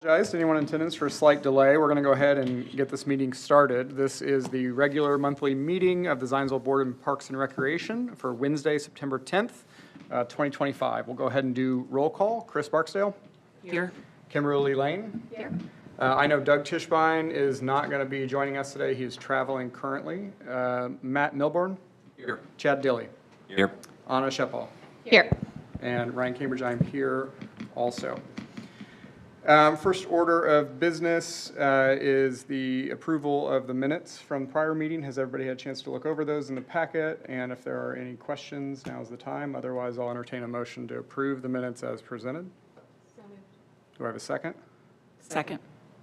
Apologize to anyone in attendance for a slight delay. We're going to go ahead and get this meeting started. This is the regular monthly meeting of the Zionsville Board of Parks and Recreation for Wednesday, September 10th, 2025. We'll go ahead and do roll call. Chris Barksdale. Here. Kimberly Lane. Here. I know Doug Tischbein is not going to be joining us today. He is traveling currently. Matt Milburn. Here. Chad Dilley. Here. Anna Shepal. Here. And Ryan Cambridge, I'm here also. First order of business is the approval of the minutes from the prior meeting. Has everybody had a chance to look over those in the packet? And if there are any questions, now's the time. Otherwise, I'll entertain a motion to approve the minutes as presented. Do I have a second? Second.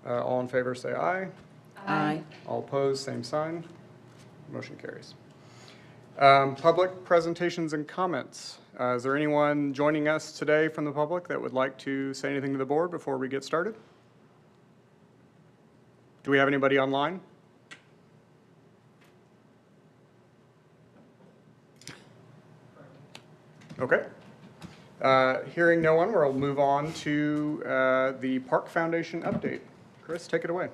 All in favor say aye. Aye. All opposed, same sign. Motion carries. Public presentations and comments. Is there anyone joining us today from the public that would like to say anything to the board before we get started? Do we have anybody online? Okay. Hearing no one, we'll move on to the Park Foundation update. Chris, take it away.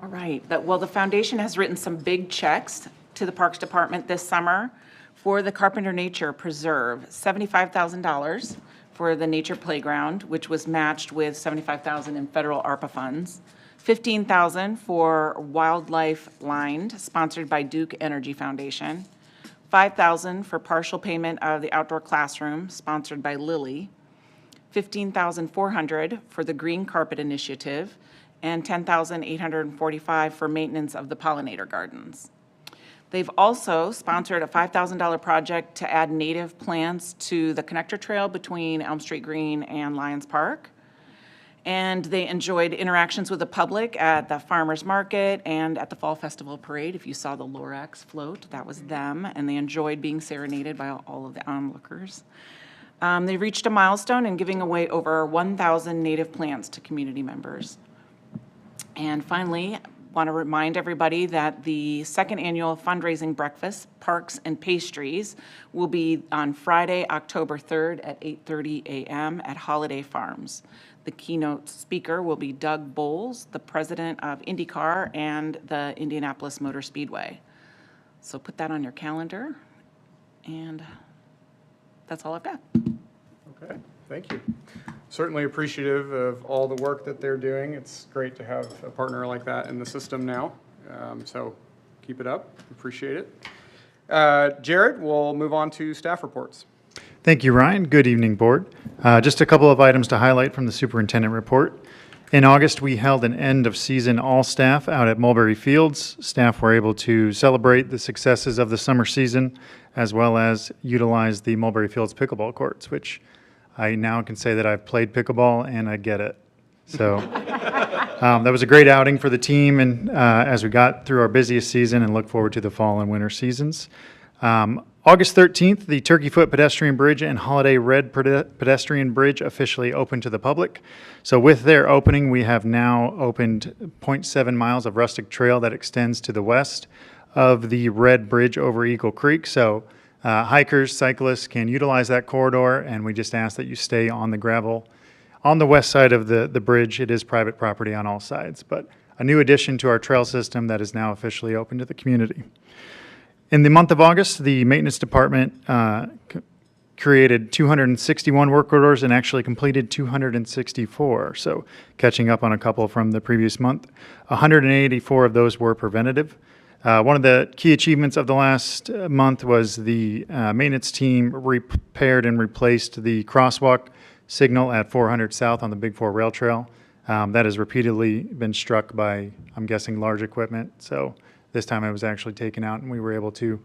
All right. Well, the foundation has written some big checks to the Parks Department this summer for the Carpenter Nature Preserve, $75,000 for the nature playground, which was matched with $75,000 in federal ARPA funds, $15,000 for Wildlife Lined, sponsored by Duke Energy Foundation, $5,000 for partial payment of the outdoor classroom, sponsored by Lilly, $15,400 for the Green Carpet Initiative, and $10,845 for maintenance of the pollinator gardens. They've also sponsored a $5,000 project to add native plants to the connector trail between Elm Street Green and Lions Park. And they enjoyed interactions with the public at the farmers market and at the Fall Festival Parade. If you saw the Lorax float, that was them, and they enjoyed being serenaded by all of the onlookers. They reached a milestone in giving away over 1,000 native plants to community members. And finally, want to remind everybody that the second annual fundraising breakfast, Parks and Pastries, will be on Friday, October 3rd at 8:30 a.m. at Holiday Farms. The keynote speaker will be Doug Bowles, the president of IndyCar and the Indianapolis Motor Speedway. So put that on your calendar, and that's all I've got. Okay, thank you. Certainly appreciative of all the work that they're doing. It's great to have a partner like that in the system now. So keep it up. Appreciate it. Jared, we'll move on to staff reports. Thank you, Ryan. Good evening, Board. Just a couple of items to highlight from the Superintendent report. In August, we held an end-of-season all-staff out at Mulberry Fields. Staff were able to celebrate the successes of the summer season, as well as utilize the Mulberry Fields pickleball courts, which I now can say that I've played pickleball and I get it. So that was a great outing for the team, and as we got through our busiest season and look forward to the fall and winter seasons. August 13th, the Turkey Foot Pedestrian Bridge and Holiday Red Pedestrian Bridge officially opened to the public. So with their opening, we have now opened 0.7 miles of rustic trail that extends to the west of the Red Bridge over Eagle Creek. So hikers, cyclists can utilize that corridor, and we just ask that you stay on the gravel. On the west side of the bridge, it is private property on all sides, but a new addition to our trail system that is now officially open to the community. In the month of August, the maintenance department created 261 work orders and actually completed 264, so catching up on a couple from the previous month. 184 of those were preventative. One of the key achievements of the last month was the maintenance team repaired and replaced the crosswalk signal at 400 South on the Big 4 Rail Trail. That has repeatedly been struck by, I'm guessing, large equipment. So this time it was actually taken out, and we were able to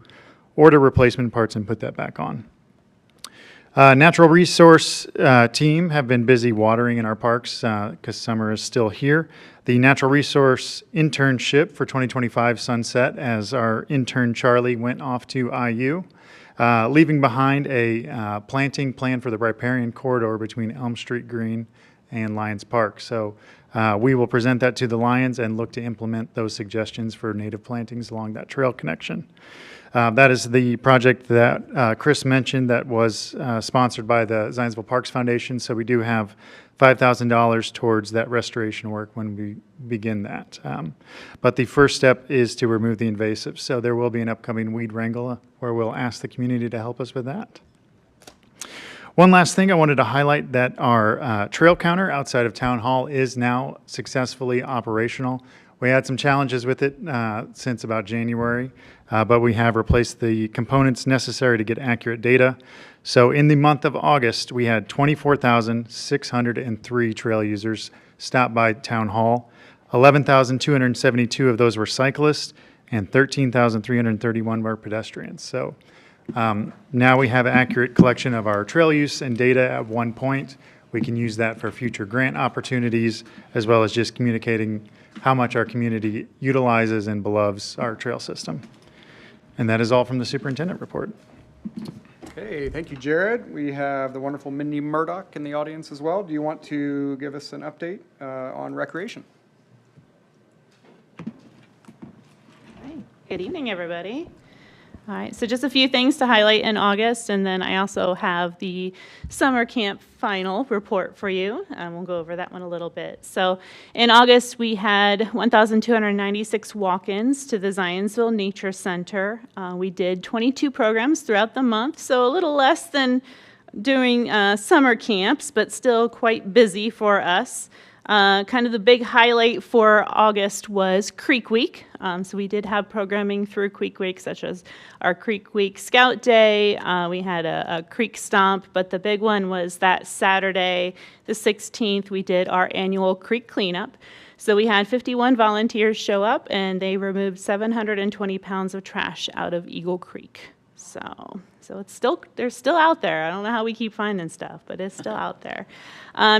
order replacement parts and put that back on. Natural resource team have been busy watering in our parks because summer is still here. The natural resource internship for 2025 sunset as our intern Charlie went off to IU, leaving behind a planting plan for the riparian corridor between Elm Street Green and Lions Park. So we will present that to the Lions and look to implement those suggestions for native plantings along that trail connection. That is the project that Chris mentioned that was sponsored by the Zionsville Parks Foundation. So we do have $5,000 towards that restoration work when we begin that. But the first step is to remove the invasives. So there will be an upcoming weed wrangle where we'll ask the community to help us with that. One last thing I wanted to highlight, that our trail counter outside of Town Hall is now successfully operational. We had some challenges with it since about January, but we have replaced the components necessary to get accurate data. So in the month of August, we had 24,603 trail users stop by Town Hall. 11,272 of those were cyclists, and 13,331 were pedestrians. So now we have accurate collection of our trail use and data at one point. We can use that for future grant opportunities, as well as just communicating how much our community utilizes and beloves our trail system. And that is all from the superintendent report. Okay, thank you, Jared. We have the wonderful Mindy Murdoch in the audience as well. Do you want to give us an update on recreation? Hi. Good evening, everybody. All right, so just a few things to highlight in August, and then I also have the summer camp final report for you. We'll go over that one a little bit. So in August, we had 1,296 walk-ins to the Zionsville Nature Center. We did 22 programs throughout the month, so a little less than during summer camps, but still quite busy for us. Kind of the big highlight for August was Creek Week. So we did have programming through Creek Week, such as our Creek Week Scout Day. We had a Creek Stomp, but the big one was that Saturday, the 16th, we did our annual Creek Cleanup. So we had 51 volunteers show up, and they removed 720 pounds of trash out of Eagle Creek. So it's still, they're still out there. I don't know how we keep finding stuff, but it's still out there.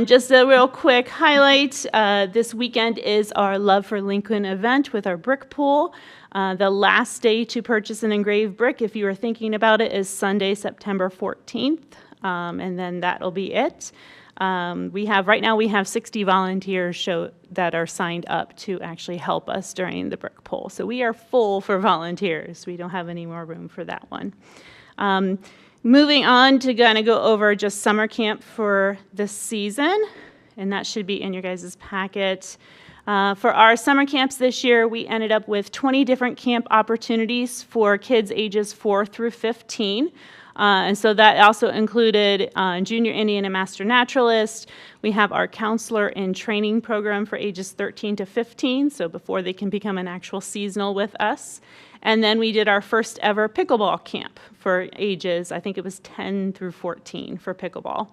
Just a real quick highlight, this weekend is our Love for Lincoln event with our brick pool. The last day to purchase an engraved brick, if you are thinking about it, is Sunday, September 14th, and then that'll be it. Right now we have 60 volunteers that are signed up to actually help us during the brick pool. So we are full for volunteers. We don't have any more room for that one. Moving on to kind of go over just summer camp for this season, and that should be in your guys' packet. For our summer camps this year, we ended up with 20 different camp opportunities for kids ages 4 through 15. And so that also included Junior Indian and Master Naturalist. We have our Counselor in Training program for ages 13 to 15, so before they can become an actual seasonal with us. And then we did our first ever pickleball camp for ages, I think it was 10 through 14 for pickleball.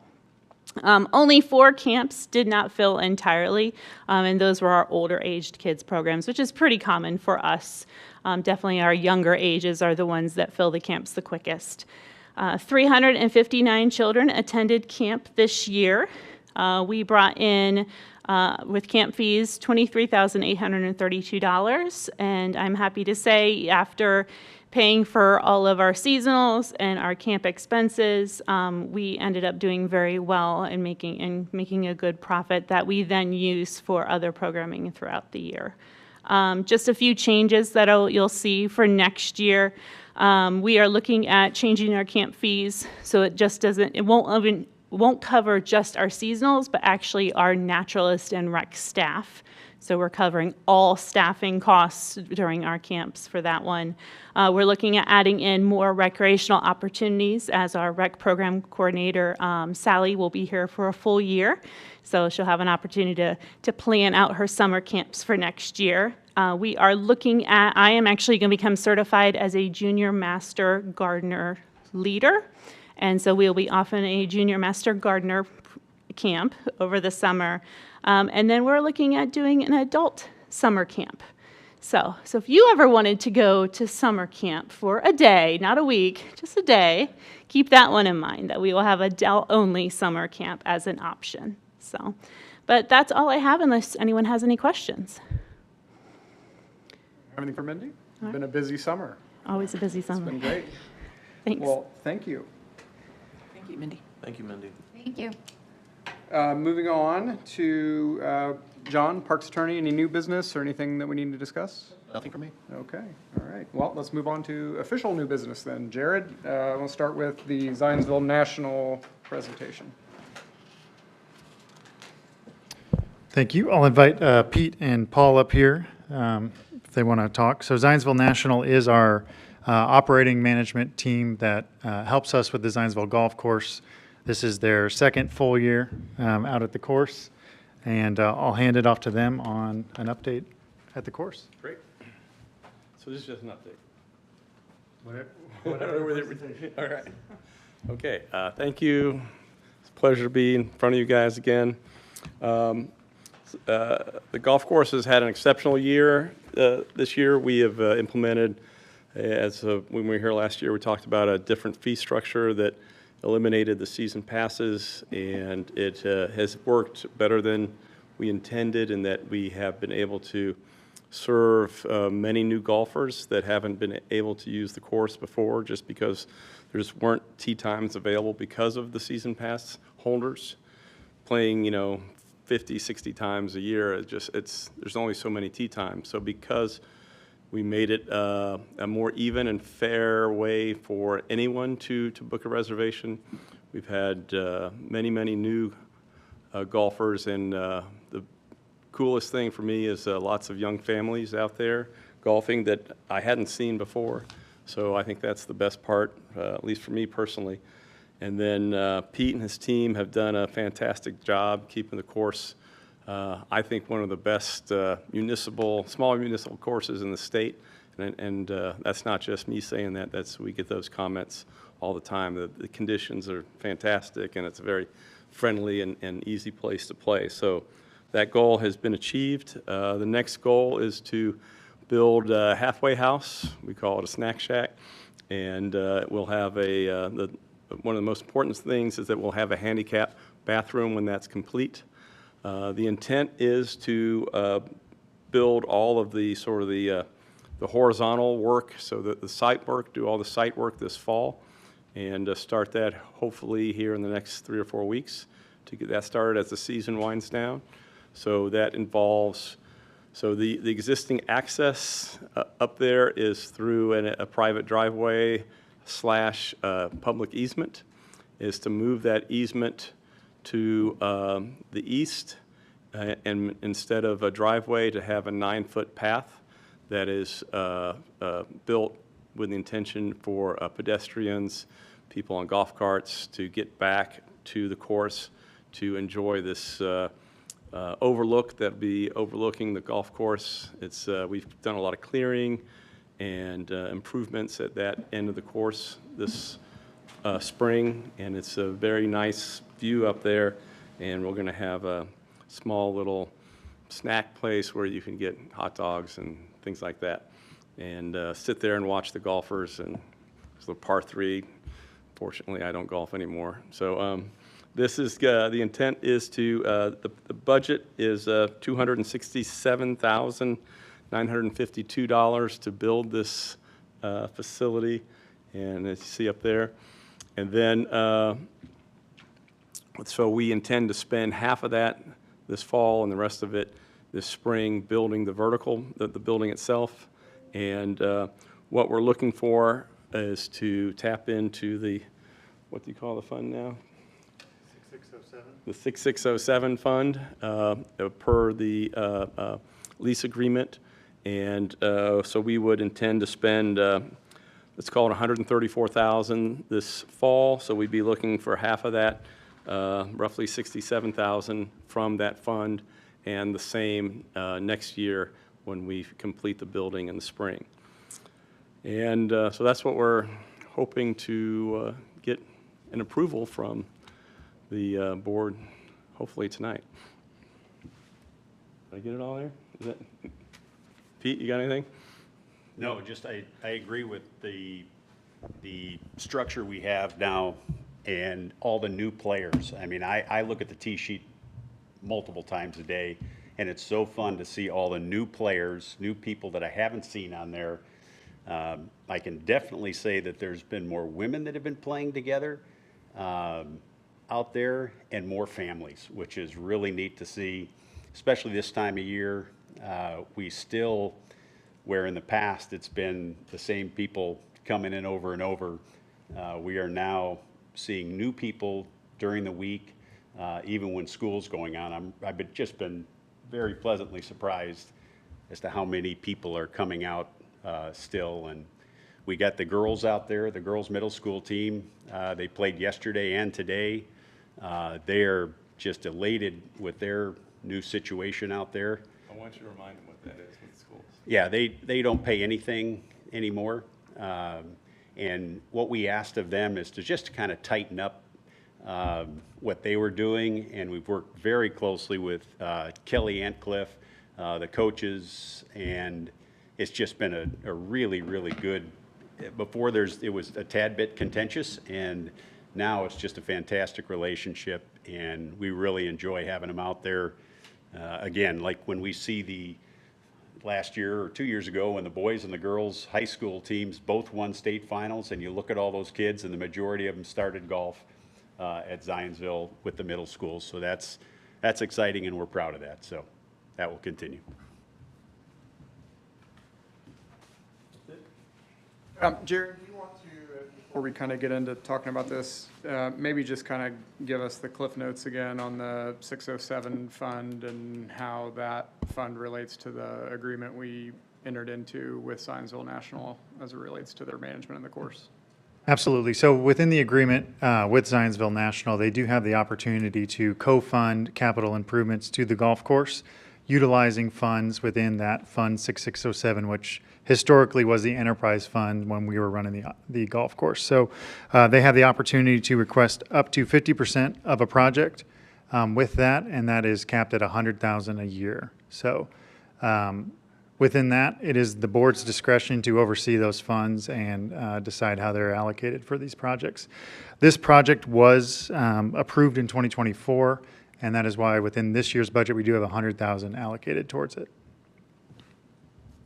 Only 4 camps did not fill entirely, and those were our older aged kids programs, which is pretty common for us. Definitely our younger ages are the ones that fill the camps the quickest. 359 children attended camp this year. We brought in, with camp fees, $23,832, and I'm happy to say after paying for all of our seasonals and our camp expenses, we ended up doing very well and making a good profit that we then use for other programming throughout the year. Just a few changes that you'll see for next year. We are looking at changing our camp fees so it won't cover just our seasonals, but actually our naturalist and rec staff. So we're covering all staffing costs during our camps for that one. We're looking at adding in more recreational opportunities as our rec program coordinator, Sally, will be here for a full year. So she'll have an opportunity to plan out her summer camps for next year. We are looking at, I am actually going to become certified as a Junior Master Gardener leader. And so we'll be offering a Junior Master Gardener camp over the summer. And then we're looking at doing an adult summer camp. So if you ever wanted to go to summer camp for a day, not a week, just a day, keep that one in mind, that we will have adult-only summer camp as an option. But that's all I have unless anyone has any questions. Everything for Mindy? It's been a busy summer. Always a busy summer. It's been great. Thanks. Well, thank you. Thank you, Mindy. Thank you, Mindy. Thank you. Moving on to John, Parks Attorney, any new business or anything that we need to discuss? Nothing for me. Okay, all right. Well, let's move on to official new business then. Jared, we'll start with the Zionsville National presentation. Thank you. I'll invite Pete and Paul up here if they want to talk. So Zionsville National is our operating management team that helps us with the Zionsville Golf Course. This is their second full year out at the course, and I'll hand it off to them on an update at the course. Great. So this is just an update. Whatever. All right. Okay, thank you. It's a pleasure to be in front of you guys again. The golf course has had an exceptional year. This year we have implemented, when we were here last year, we talked about a different fee structure that eliminated the season passes, and it has worked better than we intended in that we have been able to serve many new golfers that haven't been able to use the course before just because there just weren't tee times available because of the season pass holders playing, 50, 60 times a year. There's only so many tee times. So because we made it a more even and fair way for anyone to book a reservation, we've had many new golfers, and the coolest thing for me is lots of young families out there golfing that I hadn't seen before. So I think that's the best part, at least for me personally. And then Pete and his team have done a fantastic job keeping the course, I think, one of the best smaller municipal courses in the state. And that's not just me saying that. We get those comments all the time. The conditions are fantastic, and it's a very friendly and easy place to play. So that goal has been achieved. The next goal is to build a halfway house. We call it a snack shack. And we'll have one of the most important things is that we'll have a handicap bathroom when that's complete. The intent is to build all of the horizontal work, so that the site work, do all the site work this fall, and start that hopefully here in the next 3 or 4 weeks to get that started as the season winds down. So that involves, the existing access up there is through a private driveway / public easement, is to move that easement to the east, and instead of a driveway, to have a 9-foot path that is built with the intention for pedestrians, people on golf carts, to get back to the course to enjoy this overlook that'll be overlooking the golf course. We've done a lot of clearing and improvements at that end of the course this spring, and it's a very nice view up there. And we're going to have a small little snack place where you can get hot dogs and things like that, and sit there and watch the golfers. And it's a par 3. Fortunately, I don't golf anymore. So this is the intent is to the budget is $267,952 to build this facility, and as you see up there. And then so we intend to spend half of that this fall and the rest of it this spring building the building itself. And what we're looking for is to tap into the, what do you call the fund now? 6607. The 6607 fund per the lease agreement. And so we would intend to spend, let's call it $134,000 this fall. So we'd be looking for half of that, roughly $67,000 from that fund, and the same next year when we complete the building in the spring. And so that's what we're hoping to get an approval from the board, hopefully tonight. Did I get it all there? Is that, Pete, you got anything? No, just I agree with the structure we have now and all the new players. I mean, I look at the tee sheet multiple times a day, and it's so fun to see all the new players, new people that I haven't seen on there. I can definitely say that there's been more women that have been playing together out there, and more families, which is really neat to see. especially this time of year. We still, where in the past it's been the same people coming in over and over, we are now seeing new people during the week, even when school's going on. I've just been very pleasantly surprised as to how many people are coming out still. And we got the girls out there, the girls' middle school team. They played yesterday and today. They are just elated with their new situation out there. I want you to remind them what that is with schools. Yeah, they don't pay anything anymore. And what we asked of them is to just kind of tighten up what they were doing. And we've worked very closely with Kelly Antcliffe, the coaches, and it's just been a really, really good. Before it was a tad bit contentious, and now it's just a fantastic relationship, and we really enjoy having them out there. Again, like when we see the last year or 2 years ago when the boys and the girls high school teams both won state finals, and you look at all those kids and the majority of them started golf at Zionsville with the middle schools. So that's exciting, and we're proud of that. So that will continue. Jerry, do you want to, before we kind of get into talking about this, maybe just kind of give us the cliff notes again on the 607 fund and how that fund relates to the agreement we entered into with Zionsville National as it relates to their management of the course? Absolutely. So within the agreement with Zionsville National, they do have the opportunity to co-fund capital improvements to the golf course, utilizing funds within that Fund 6607, which historically was the enterprise fund when we were running the golf course. So they have the opportunity to request up to 50% of a project with that, and that is capped at $100,000 a year. So within that, it is the board's discretion to oversee those funds and decide how they're allocated for these projects. This project was approved in 2024, and that is why within this year's budget, we do have $100,000 allocated towards it.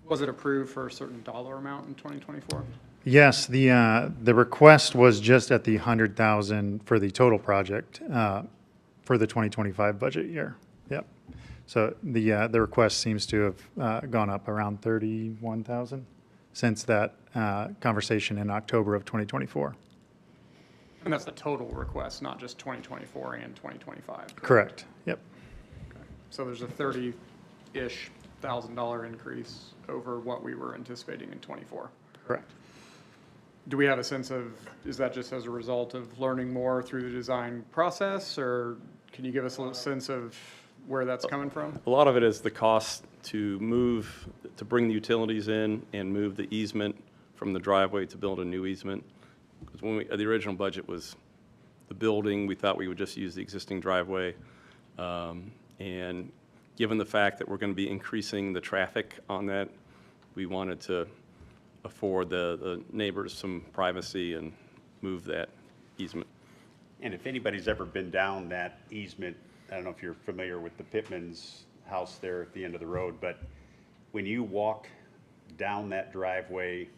Was it approved for a certain dollar amount in 2024? Yes, the request was just at the $100,000 for the total project for the 2025 budget year. Yep. So the request seems to have gone up around $31,000 since that conversation in October of 2024. And that's the total request, not just 2024 and 2025? Correct. Yep. So there's a $30-ish thousand increase over what we were anticipating in '24. Correct. Do we have a sense of, is that just as a result of learning more through the design process, or can you give us a little sense of where that's coming from? A lot of it is the cost to bring the utilities in and move the easement from the driveway to build a new easement. Because when the original budget was the building, we thought we would just use the existing driveway. And given the fact that we're going to be increasing the traffic on that, we wanted to afford the neighbors some privacy and move that easement. And if anybody's ever been down that easement, I don't know if you're familiar with the Pittman's house there at the end of the road, but when you walk down that driveway,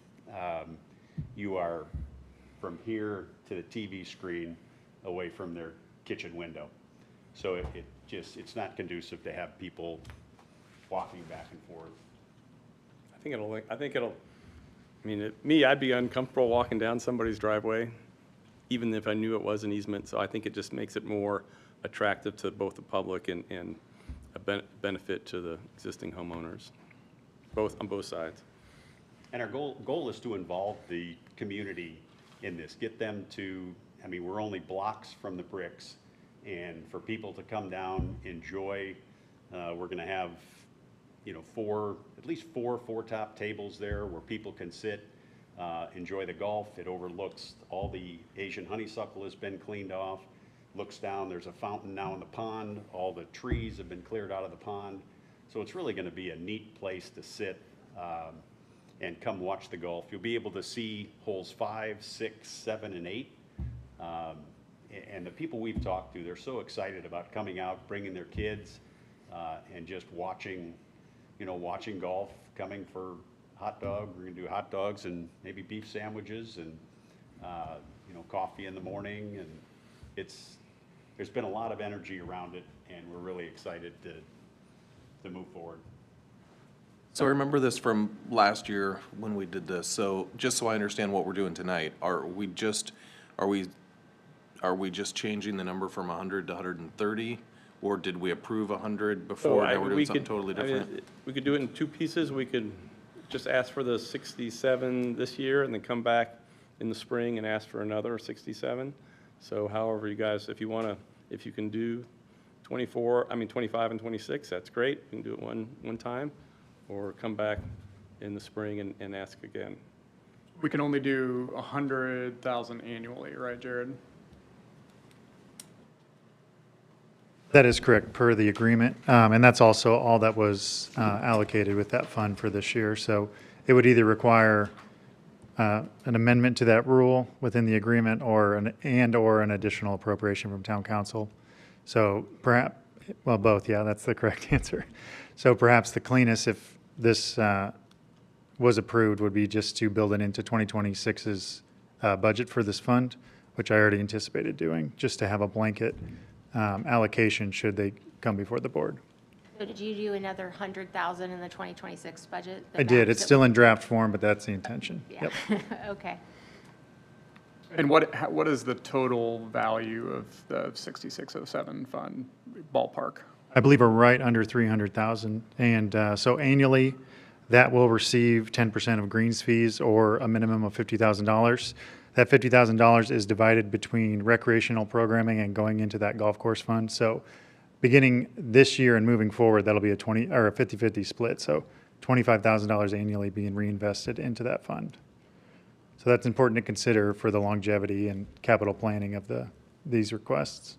you are from here to the TV screen away from their kitchen window. So it's not conducive to have people walking back and forth. I'd be uncomfortable walking down somebody's driveway, even if I knew it was an easement. So I think it just makes it more attractive to both the public and a benefit to the existing homeowners, on both sides. And our goal is to involve the community in this, get them to, we're only blocks from the bricks, and for people to come down, enjoy, we're gonna have, at least four top tables there where people can sit, enjoy the golf. It overlooks all the Asian honeysuckle has been cleaned off, looks down, there's a fountain now in the pond, all the trees have been cleared out of the pond. So it's really gonna be a neat place to sit and come watch the golf. You'll be able to see holes 5, 6, 7, and 8. And the people we've talked to, they're so excited about coming out, bringing their kids, and just watching golf, coming for hot dog. We're gonna do hot dogs and maybe beef sandwiches and, coffee in the morning. And there's been a lot of energy around it, and we're really excited to move forward. So I remember this from last year when we did this, so just so I understand what we're doing tonight, are we just changing the number from 100 to 130? Or did we approve 100 before, now we're doing something totally different? We could do it in two pieces. We could just ask for the 67 this year and then come back in the spring and ask for another 67. So however you guys, if you can do 25 and 26, that's great. We can do it one time, or come back in the spring and ask again. We can only do 100,000 annually, right, Jared? That is correct, per the agreement. And that's also all that was allocated with that fund for this year. So it would either require an amendment to that rule within the agreement or an additional appropriation from town council. So perhaps, well, both, yeah, that's the correct answer. So perhaps the cleanest, if this was approved, would be just to build it into 2026's budget for this fund, which I already anticipated doing, just to have a blanket allocation should they come before the board. So did you do another 100,000 in the 2026 budget? I did. It's still in draft form, but that's the intention. Yeah. Yep. Okay. And what is the total value of the 6607 fund ballpark? I believe we're right under 300,000. And so annually, that will receive 10% of greens fees or a minimum of $50,000. That $50,000 is divided between recreational programming and going into that golf course fund. So beginning this year and moving forward, that'll be a 50-50 split. So $25,000 annually being reinvested into that fund. So that's important to consider for the longevity and capital planning of these requests.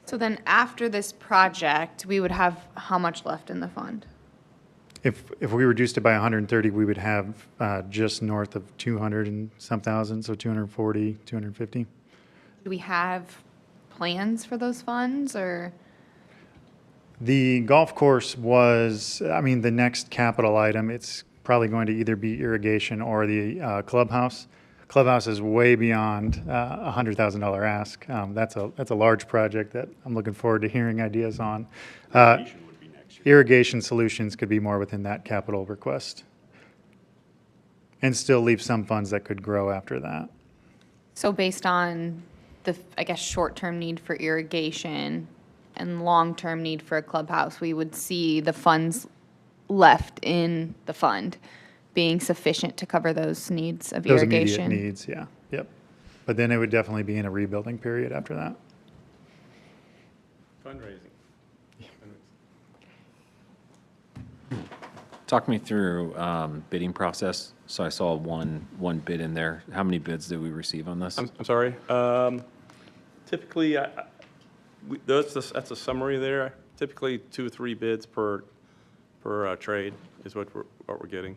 So then after this project, we would have how much left in the fund? If we reduced it by 130, we would have just north of 200 and some thousand, so 240, 250. Do we have plans for those funds or? The golf course was, the next capital item. It's probably going to either be irrigation or the clubhouse. Clubhouse is way beyond a $100,000 ask. That's a large project that I'm looking forward to hearing ideas on. Irrigation would be next year. Irrigation solutions could be more within that capital request. And still leave some funds that could grow after that. So based on the, I guess, short-term need for irrigation and long-term need for a clubhouse, we would see the funds left in the fund being sufficient to cover those needs of Those irrigation. immediate needs, yeah, yep. But then it would definitely be in a rebuilding period after that. Fundraising. Talk me through bidding process. So I saw one bid in there. How many bids did we receive on this? I'm sorry. Typically, that's a summary there. Typically, 2 or 3 bids per trade is what we're getting.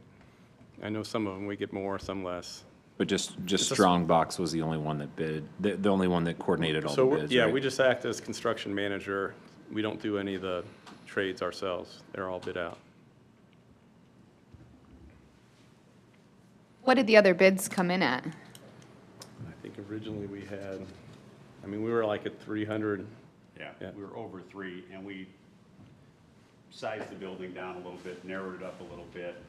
I know some of them we get more, some less. But just Strongbox was the only one that bid, the only one that coordinated all the So, bids, yeah, right? we just act as construction manager. We don't do any of the trades ourselves. They're all bid out. What did the other bids come in at? I think originally we had, we were like at 300. Yeah, Yeah. we were over 3, and we sized the building down a little bit, narrowed it up a little bit,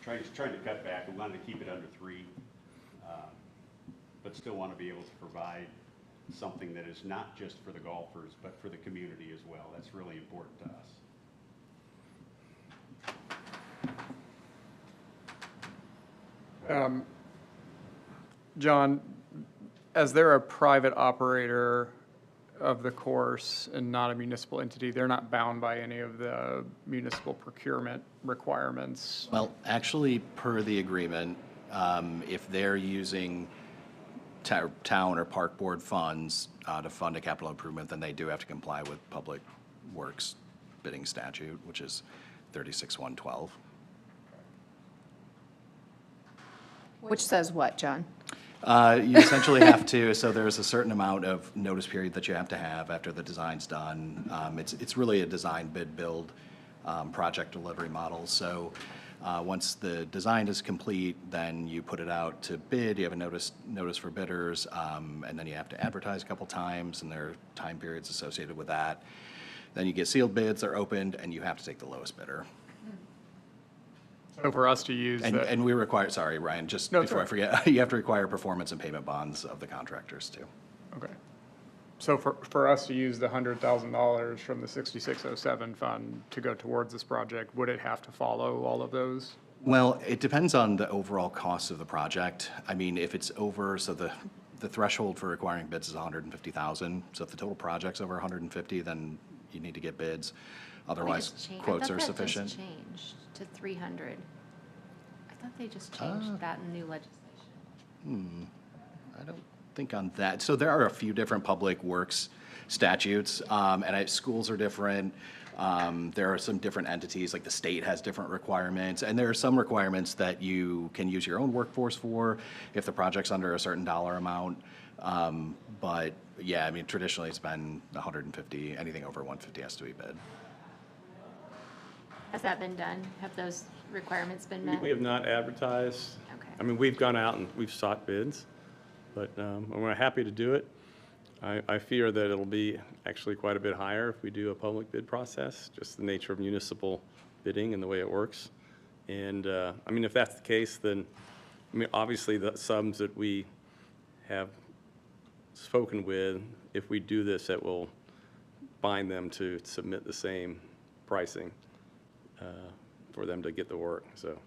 trying to cut back. We wanted to keep it under 3, but still want to be able to provide something that is not just for the golfers, but for the community as well. That's really important to us. John, as they're a private operator of the course and not a municipal entity, they're not bound by any of the municipal procurement requirements. Well, actually, per the agreement, if they're using town or park board funds to fund a capital improvement, then they do have to comply with Public Works bidding statute, which is 36-112. Which says what, John? You essentially have to, so there's a certain amount of notice period that you have to have after the design's done. It's really a design, bid, build, project delivery model. So once the design is complete, then you put it out to bid, you have a notice for bidders, and then you have to advertise a couple times, and there are time periods associated with that. Then you get sealed bids, they're opened, and you have to take the lowest bidder. So for us to use the. And we require, sorry, Ryan, just No, it's before I all forget, you have to require performance and payment bonds of the contractors too. Okay. So for us to use the $100,000 from the 6607 fund to go towards this project, would it have to follow all of those? Well, it depends on the overall cost of the project. I mean, if it's over, so the threshold for requiring bids is 150,000. So if the total project's over 150, then you need to get bids. Otherwise, quotes are sufficient. I thought that just changed to 300. I thought they just changed that in new legislation. I don't think on that. So there are a few different public works statutes, and schools are different. There are some different entities, like the state has different requirements, and there are some requirements that you can use your own workforce for if the project's under a certain dollar amount. But yeah, I mean, traditionally it's been 150, anything over 150 has to be bid. Has that been done? Have those requirements been met? We have not advertised. Okay. I mean, we've gone out and we've sought bids, but we're happy to do it. I fear that it'll be actually quite a bit higher if we do a public bid process, just the nature of municipal bidding and the way it works. And, I mean, if that's the case, then, I mean, obviously the sums that we have spoken with, if we do this, it will bind them to submit the same pricing for them to get the work. So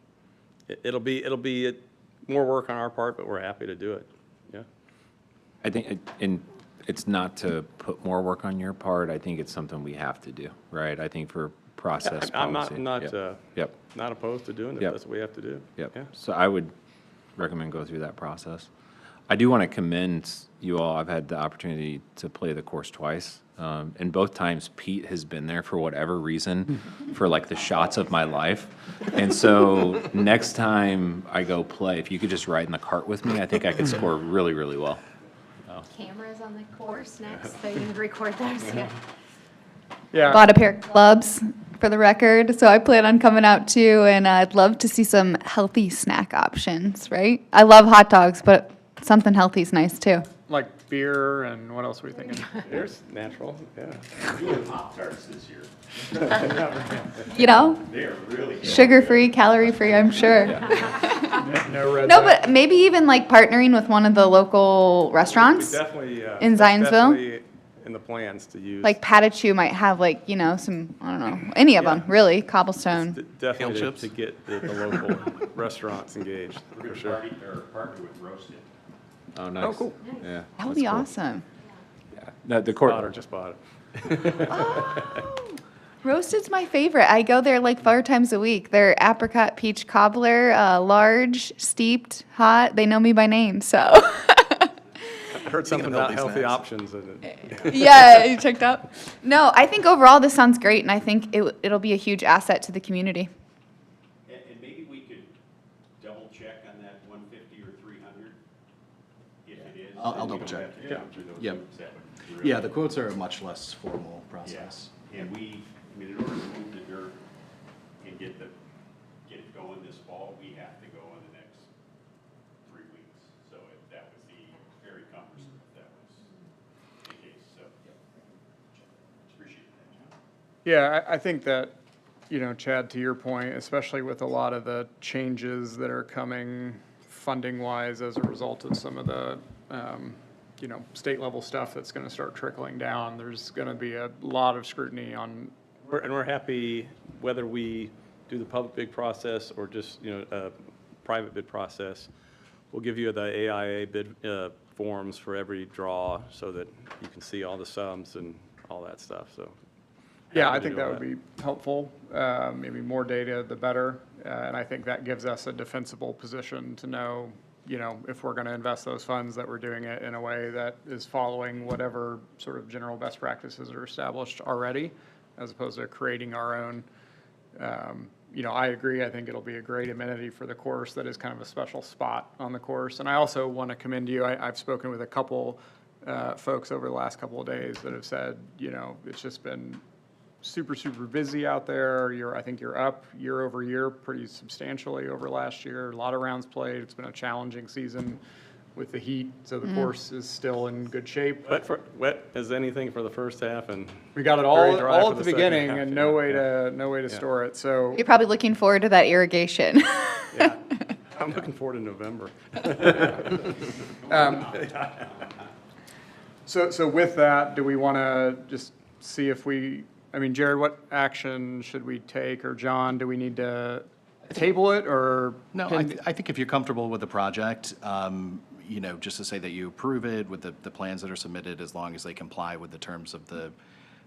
it'll be more work on our part, but we're happy to do it. Yeah. I think, and it's not to put more work on your part. I think it's something we have to do, right? I think for process I'm policy. Yep. not opposed to doing it. Yep. That's what we have to do. Yep. Yeah. So I would recommend go through that process. I do want to commend you all. I've had the opportunity to play the course twice. And both times Pete has been there for whatever reason for like the shots of my life. And so next time I go play, if you could just ride in the cart with me, I think I could score really, really well. Cameras on the course next, so you can record those, yeah. Yeah. Bought a pair of gloves for the record, so I plan on coming out too, and I'd love to see some healthy snack options, right? I love hot dogs, but something healthy is nice too. Like beer and what else were you thinking? There's natural, yeah. Doing Pop-Tarts this year. You know, They're really good. sugar-free, calorie-free, I'm sure. No red. No, dot. but maybe even like partnering with one of the local restaurants. We definitely, in that's Zionsville? definitely in the plans to use. Like Patachu might have like, you know, some, I don't know, any of them, really, cobblestone. Definitely Kale to chips? get the local restaurants engaged, We're for gonna sure. partner with Roasted. Oh, nice. cool. Yeah. That would be awesome. Yeah. No, the Bought or court, just bought it. Roasted's my favorite. I go there like 4 times a week. Their apricot peach cobbler, large, steeped, hot. They know me by name, so. I heard something about healthy healthy snacks. options and it. Yeah, you checked out? No, I think overall this sounds great, and I think it'll be a huge asset to the community. And maybe we could double check on that 150 or 300, if it is. I'll then we double don't check. have to jump through those Yep. hoops. That would be really- Yeah, the quotes are a much less formal process. Yeah, and I mean, in order to move the dirt and get it going this fall, we have to go in the next 3 weeks. So that would be very cumbersome if that was the case, so. Appreciate that, John. Yeah, I think that, you know, Chad, to your point, especially with a lot of the changes that are coming funding-wise as a result of some of the, you know, state-level stuff that's going to start trickling down, there's going to be a lot of scrutiny on. We're happy whether we do the public bid process or just, you know, a private bid process. We'll give you the AIA bid forms for every draw so that you can see all the sums and all that stuff, so. Yeah, I happy to think do that all would be helpful. Maybe more data, the better. And I think that gives us a defensible position to know, you know, if we're going to invest those funds, that we're doing it in a way that is following whatever sort of general best practices are established already, as opposed to creating our own. You know, I agree. I think it'll be a great amenity for the course that is kind of a special spot on the course. And I also want to commend you. I've spoken with a couple folks over the last couple of days that have said, you know, it's just been super, super busy out there. I think you're up year over year pretty substantially over last year. A lot of rounds played. It's been a challenging season. with the heat, so the course is still in good shape. Wet as anything for the first half, and We got it very dry all for at the second beginning half, and yeah, no way to store it, so. You're probably looking forward to that irrigation. yeah. I'm looking forward to November. So with that, do we want to just see if I mean, Jared, what action should we take, or John, do we need to table it, or? No, I think if you're comfortable with the project, you know, just to say that you approve it with the plans that are submitted, as long as they comply with the terms of the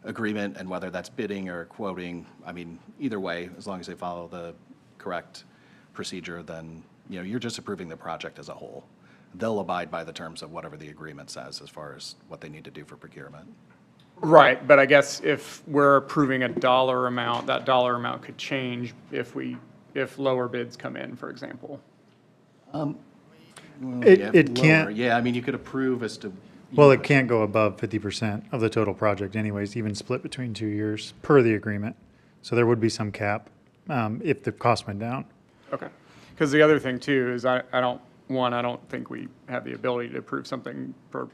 agreement, and whether that's bidding or quoting, I mean, either way, as long as they follow the correct procedure, then, you know, you're just approving the project as a whole. They'll abide by the terms of whatever the agreement says as far as what they need to do for procurement. Right, but I guess if we're approving a dollar amount, that dollar amount could change if lower bids come in, for example. Well, It- yeah, it can't- lower. Yeah, I mean, you could approve as to. Well, it can't go above 50% of the total project anyways, even split between 2 years per the agreement. So there would be some cap if the cost went down. Okay. Because the other thing too is I don't think we have the ability to approve something for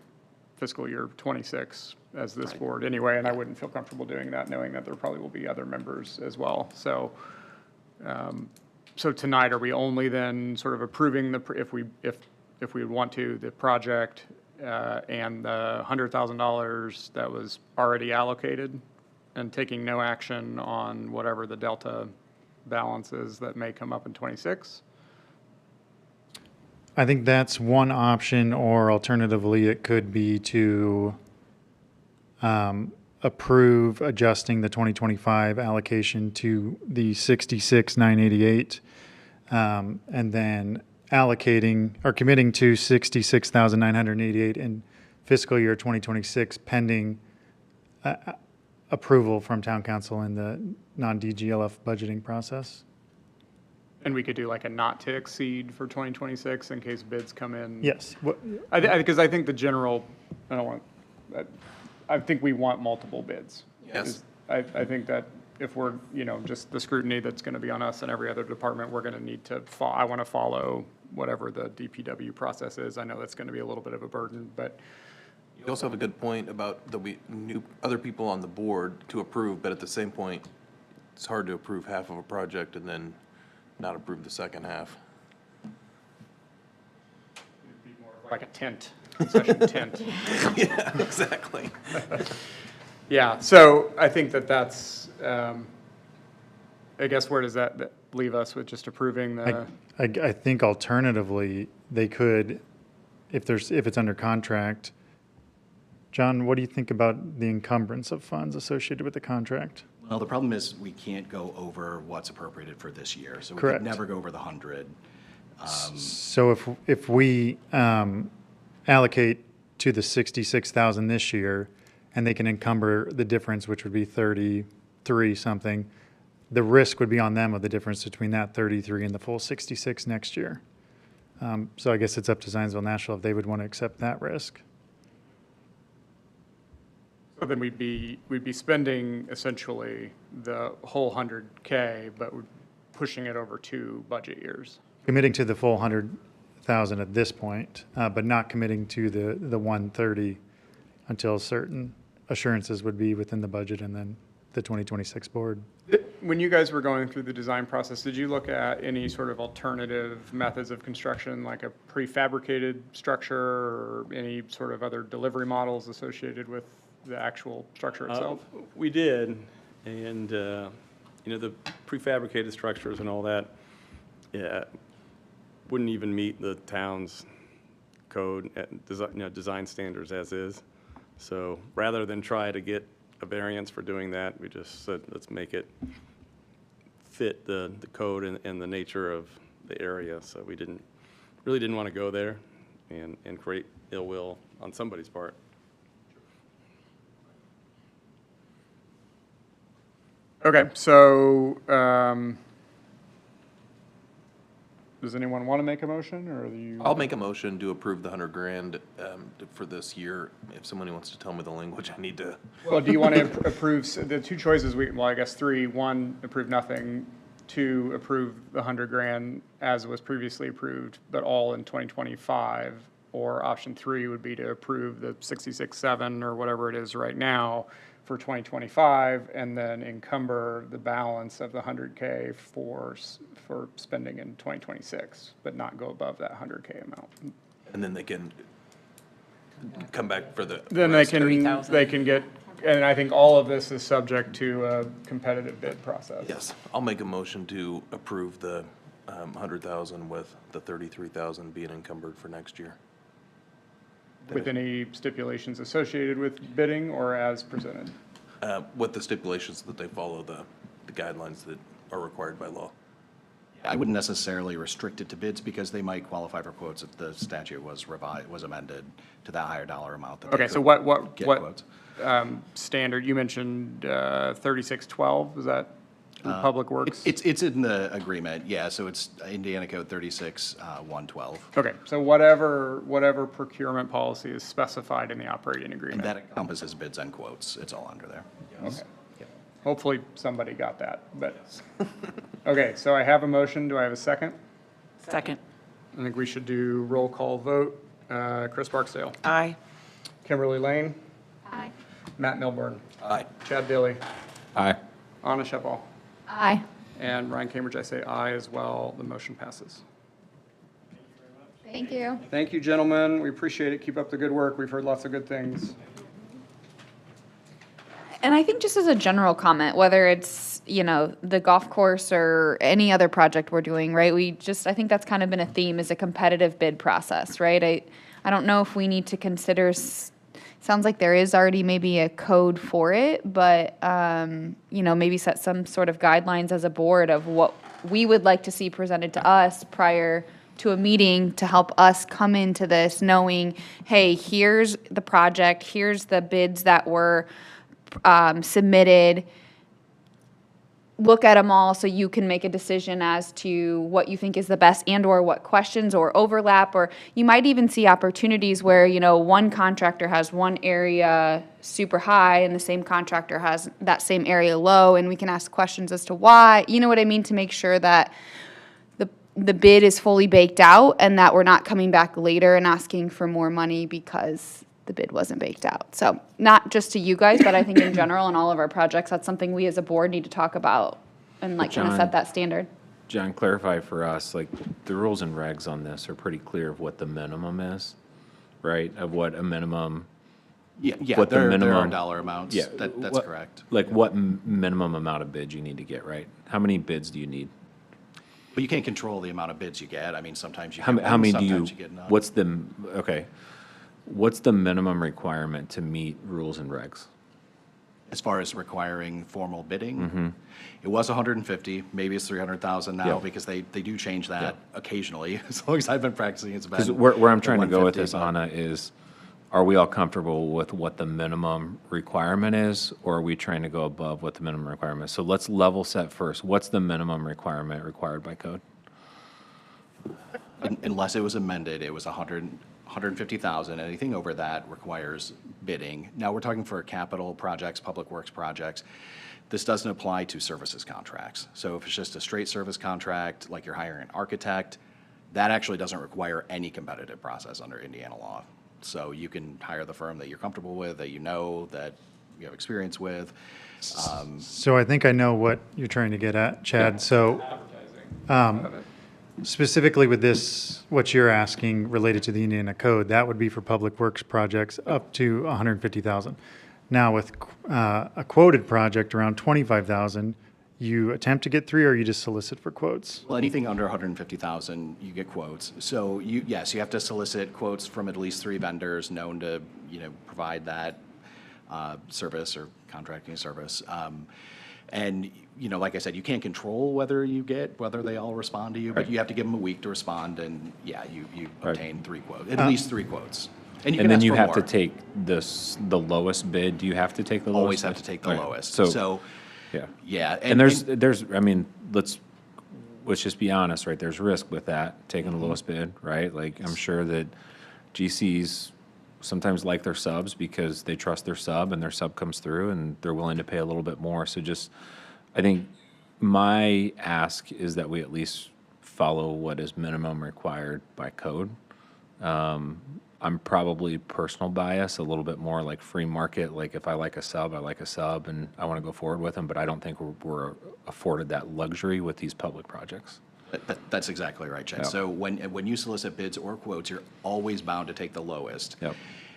fiscal year '26 as this board anyway, and I wouldn't feel comfortable doing that, knowing that there probably will be other members as well. So, so tonight, are we only then sort of approving if we would want to, the project and the $100,000 that was already allocated, and taking no action on whatever the delta balances that may come up in '26? I think that's one option, or alternatively, it could be to approve adjusting the 2025 allocation to the 66,988, and then allocating or committing to 66,988 in fiscal year 2026 pending approval from town council in the non-DGLF budgeting process. And we could do like a not to exceed for 2026 in case bids come in? Yes. Because I think the general, I think we want multiple bids. Yes. I think that if we're, just the scrutiny that's going to be on us and every other department, we're going to need to, I want to follow whatever the DPW process is. I know that's going to be a little bit of a burden, but. You also have a good point about there'll be new, other people on the board to approve, but at the same point, it's hard to approve half of a project and then not approve the second half. Like a tent, concession tent. Yeah, exactly. Yeah, so I think that's, I guess where does that leave us with just approving the? I think alternatively, they could, if it's under contract. John, what do you think about the encumbrance of funds associated with the contract? Well, the problem is we can't go over what's appropriated for this year. So we Correct. could never go over the 100. So if we allocate to the 66,000 this year, and they can encumber the difference, which would be 33 something, the risk would be on them of the difference between that 33 and the full 66 next year. So I guess it's up to Zionsville National if they would want to accept that risk. So then we'd be spending essentially the whole 100K, but we're pushing it over 2 budget years. Committing to the full 100,000 at this point, but not committing to the 130 until certain assurances would be within the budget and then the 2026 board. When you guys were going through the design process, did you look at any sort of alternative methods of construction, like a prefabricated structure or any sort of other delivery models associated with the actual structure itself? We did, and, the prefabricated structures and all that, wouldn't even meet the town's code, design standards as is. So rather than try to get a variance for doing that, we just said, let's make it fit the code and the nature of the area. So we really didn't want to go there and create ill will on somebody's part. Okay, so, does anyone want to make a motion, or do you? I'll make a motion to approve the $100,000 for this year. If somebody wants to tell me the language, I need to. Well, do you want to approve, the two choices, I guess 3, 1, approve nothing, 2, approve the $100,000 as was previously approved, but all in 2025, or option 3 would be to approve the 66.7 or whatever it is right now for 2025, and then encumber the balance of the 100K for spending in 2026, but not go above that 100K amount. And then they can come back for the. Then rest. they can get, and I think all of this is subject to a competitive bid process. Yes, I'll make a motion to approve the 100,000 with the 33,000 being encumbered for next year. With any stipulations associated with bidding or as presented? With the stipulations that they follow the guidelines that are required by law. I wouldn't necessarily restrict it to bids because they might qualify for quotes if the statute was amended to that higher dollar amount. That they Okay, so could what get quotes. standard, you mentioned 3612, is that Public Works? It's in the agreement, yeah, so it's Indiana Code 36-112. Okay, so whatever procurement policy is specified in the operating And agreement. that encompasses bids and quotes, it's all under there. Okay. Hopefully, somebody got that, but, okay, so I have a motion, do I have a second? Second. I think we should do roll call vote. Chris Barksdale. Aye. Kimberly Lane. Aye. Matt Milburn. Aye. Chad Dilly. Aye. Anna Shepall. Aye. And Ryan Cambridge, I say aye as well. The motion passes. Thank you. Thank you, gentlemen. We appreciate it. Keep up the good work. We've heard lots of good things. And I think just as a general comment, whether it's, the golf course or any other project we're doing, right? I think that's kind of been a theme, is a competitive bid process, right? I don't know if we need to consider, sounds like there is already maybe a code for it, but, maybe set some sort of guidelines as a board of what we would like to see presented to us prior to a meeting to help us come into this knowing, hey, here's the project, here's the bids that were submitted. Look at them all so you can make a decision as to what you think is the best and or what questions or overlap, or you might even see opportunities where, one contractor has one area super high and the same contractor has that same area low, and we can ask questions as to why, you know what I mean, to make sure that the bid is fully baked out and that we're not coming back later and asking for more money because the bid wasn't baked out. So not just to you guys, but I think in general in all of our projects, that's something we as a board need to talk about and kind of John, set that standard. John, clarify for us, the rules and regs on this are pretty clear of what the minimum is, right? Of what a minimum, Yeah, what the there are minimum- dollar amounts, yeah. that's correct. what minimum amount of bids you need to get, right? How many bids do you need? But you can't control the amount of bids you get, I mean, sometimes you How get how one, many do you, sometimes you get none. what's the minimum requirement to meet rules and regs? As far as requiring formal bidding, it was 150, maybe it's 300,000 now, Yeah. because they do change that occasionally. As long as I've been practicing, it's been. Because where I'm trying to go with 150, this, but- Anna, is, are we all comfortable with what the minimum requirement is, or are we trying to go above what the minimum requirement is? So let's level set first. What's the minimum requirement required by code? Unless it was amended, it was 150,000. Anything over that requires bidding. Now, we're talking for capital projects, public works projects. This doesn't apply to services contracts. So if it's just a straight service contract, like you're hiring an architect, that actually doesn't require any competitive process under Indiana law. So you can hire the firm that you're comfortable with, that you know, that you have experience with. So I think I know what you're trying to get at, Chad. So specifically with this, what you're asking related to the Indiana code, that would be for public works projects up to 150,000. Now with a quoted project around 25,000, you attempt to get 3 or you just solicit for quotes? Well, anything under 150,000, you get quotes. So yes, you have to solicit quotes from at least 3 vendors known to, provide that service or contracting service. And, like I said, you can't control whether they all respond to you, but you have to give them a week to respond, and you obtain 3 quotes, at least 3 quotes. And And then ask you for have to more. take the lowest bid. Do you have to take the lowest? Always have bid? to take the Okay. lowest. So, yeah. Yeah. And there's, I mean, let's just be honest, right? There's risk with that, taking the lowest bid, right? Like, I'm sure that GCs sometimes like their subs because they trust their sub and their sub comes through and they're willing to pay a little bit more. So just, I think my ask is that we at least follow what is minimum required by code. I'm probably personal bias, a little bit more like free market, like if I like a sub, I like a sub, and I want to go forward with them, but I don't think we're afforded that luxury with these public projects. That's exactly right, Jen. Yeah. So when you solicit bids or quotes, you're always bound to take the lowest. Yep.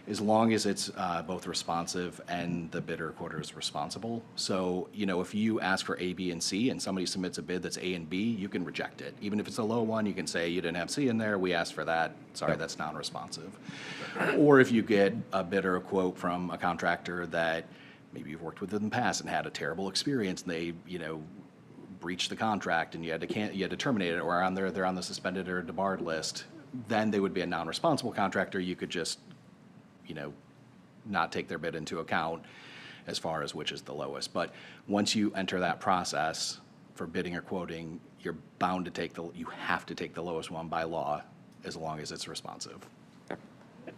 As long as it's both responsive and the bidder or quoter is responsible. So, if you ask for A, B, and C, and somebody submits a bid that's A and B, you can reject it. Even if it's a low one, you can say, you didn't have C in there, we asked for that, sorry, that's non-responsive. Or if you get a bid or a quote from a contractor that maybe you've worked with in the past and had a terrible experience, and they, breached the contract and you had to terminate it, or they're on the suspended or debarred list, then they would be a non-responsible contractor. You could just not take their bid into account as far as which is the lowest. But once you enter that process for bidding or quoting, you're bound to you have to take the lowest one by law, as long as it's responsive.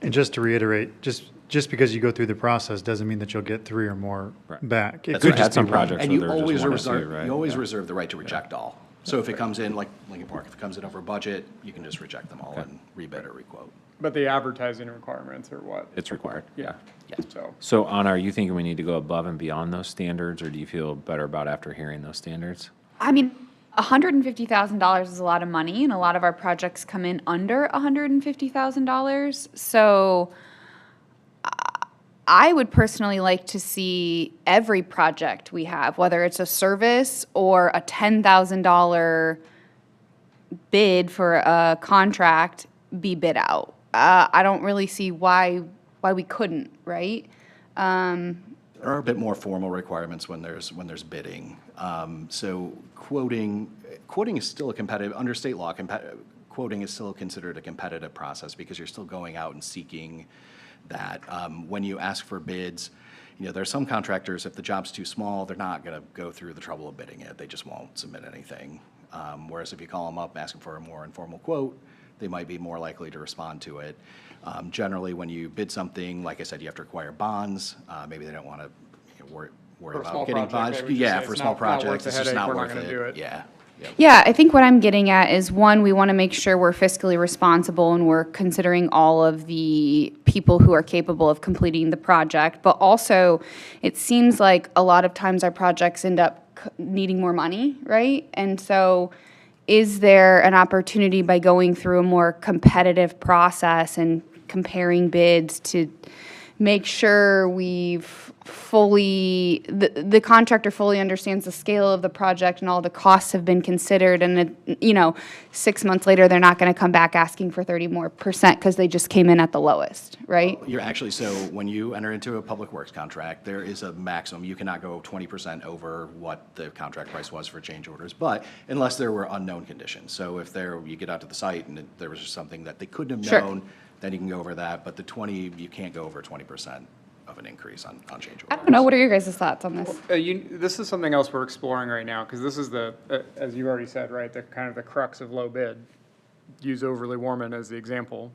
And just to reiterate, just because you go through the process doesn't mean that you'll get 3 or more back. It That's could right. just Had some be one. projects And where you there were just always one or two, right? you always Yeah. reserve the right to reject all. So if it comes in, like Lincoln Park, if it comes in over budget, you can just reject them all and rebid or requote. But the advertising requirements are what? It's required. Yeah. Yeah. So, So Anna, are you thinking we need to go above and beyond those standards, or do you feel better about after hearing those standards? I mean, $150,000 is a lot of money, and a lot of our projects come in under $150,000. So I would personally like to see every project we have, whether it's a service or a $10,000 bid for a contract, be bid out. I don't really see why we couldn't, right? There are a bit more formal requirements when there's bidding. So quoting is still a competitive, under state law, quoting is still considered a competitive process because you're still going out and seeking that. When you ask for bids, there are some contractors, if the job's too small, they're not going to go through the trouble of bidding it. They just won't submit anything. Whereas if you call them up asking for a more informal quote, they might be more likely to respond to it. Generally, when you bid something, like I said, you have to require bonds. Maybe they don't want to worry For a small about getting project, bonds. they would just Yeah, say for it's small not worth projects, the it's just headache, not we're not worth gonna do it. Yeah. Yep. Yeah, I think what I'm getting at is, one, we want to make sure we're fiscally responsible and we're considering all of the people who are capable of completing the project. But also, it seems like a lot of times our projects end up needing more money, right? And so is there an opportunity by going through a more competitive process and comparing bids to make sure the contractor fully understands the scale of the project and all the costs have been considered, and 6 months later, they're not going to come back asking for 30% more because they just came in at the lowest, right? You're actually, so when you enter into a public works contract, there is a maximum. You cannot go 20% over what the contract price was for change orders, but unless there were unknown conditions. So if you get out to the site and there was just something that they couldn't have Sure. known, then you can go over that. But you can't go over 20% of an increase on change orders. I don't know, what are your guys' thoughts on this? this is something else we're exploring right now, because this is as you already said, right, the kind of the crux of low bid. Use Overly Warman as the example.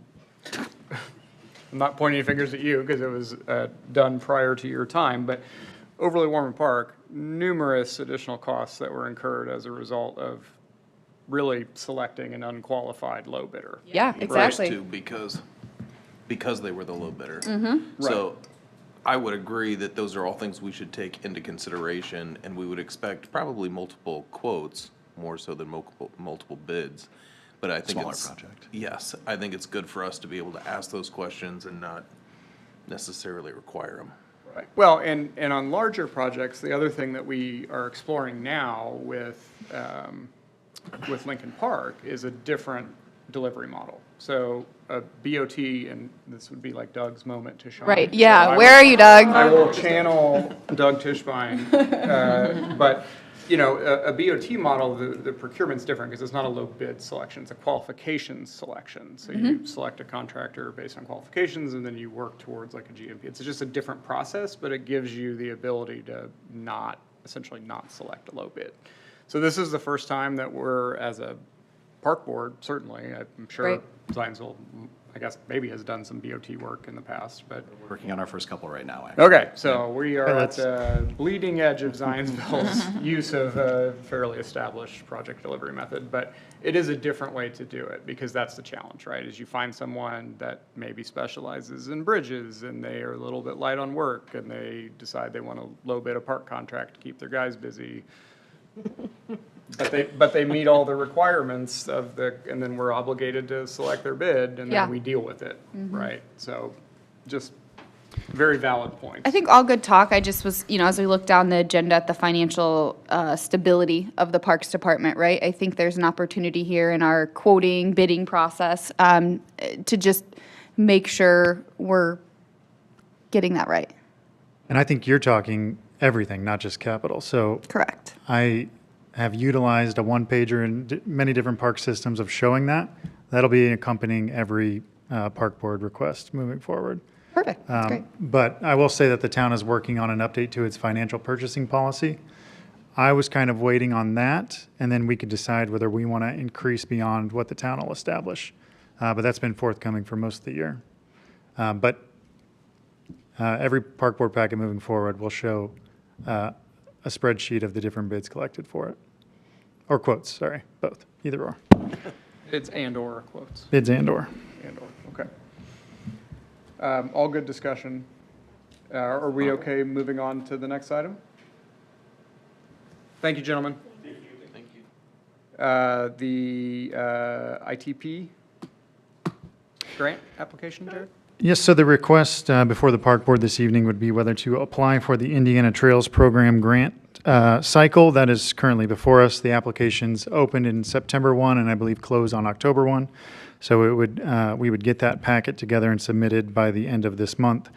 I'm not pointing fingers at you, because it was done prior to your time, but Overly Warman Park, numerous additional costs that were incurred as a result of really selecting an unqualified low bidder. Yeah, Price exactly. too, because they were the low bidder. So I would agree that those are all things we should take into consideration, and we would expect probably multiple quotes, more so than multiple bids. But I think Smaller project. Yes, I think it's good for us to be able to ask those questions and not necessarily require them. Right. Well, and on larger projects, the other thing that we are exploring now with Lincoln Park is a different delivery model. So a BOT, and this would be like Doug's moment to shine. Right, So yeah, I where will- are you, Doug? I will channel Doug Tischbein. But, a BOT model, the procurement's different because it's not a low bid selection, it's a qualifications selection. So you select a contractor based on qualifications, and then you work towards like a GMP. It's just a different process, but it gives you the ability to essentially not select a low bid. So this is the first time that we're, as a park board, certainly, I'm sure Right. Zionsville I guess maybe has done some BOT work in the past, but. Working on our first couple right now, actually. Okay, so we are at let's- the bleeding edge of Zionsville's use of a fairly established project delivery method, but it is a different way to do it, because that's the challenge, right? Is you find someone that maybe specializes in bridges, and they are a little bit light on work, and they decide they want a low bid a park contract to keep their guys busy. But they meet all the requirements of and then we're obligated to select their bid, and Yeah. then we deal with it, right? So, just very valid point. I think all good talk. I just was, as we look down the agenda at the financial stability of the Parks Department, right? I think there's an opportunity here in our quoting, bidding process to just make sure we're getting that right. And I think you're talking everything, not just capital. So Correct. I have utilized a one-pager in many different park systems of showing that. That'll be accompanying every park board request moving forward. Perfect. That's great. But I will say that the town is working on an update to its financial purchasing policy. I was kind of waiting on that, and then we could decide whether we want to increase beyond what the town will establish. But that's been forthcoming for most of the year. But every park board packet moving forward will show a spreadsheet of the different bids collected for it. Or quotes, sorry, both, either or. It's and/or quotes, Bids and/or. and/or, okay. All good discussion. Are we okay moving on to the next item? Thank you, gentlemen. Thank you. The ITP grant application, Jared? Yes, so the request before the park board this evening would be whether to apply for the Indiana Trails Program grant cycle that is currently before us. The applications opened in September 1 and I believe close on October 1. So it would, we would get that packet together and submitted by the end of this month.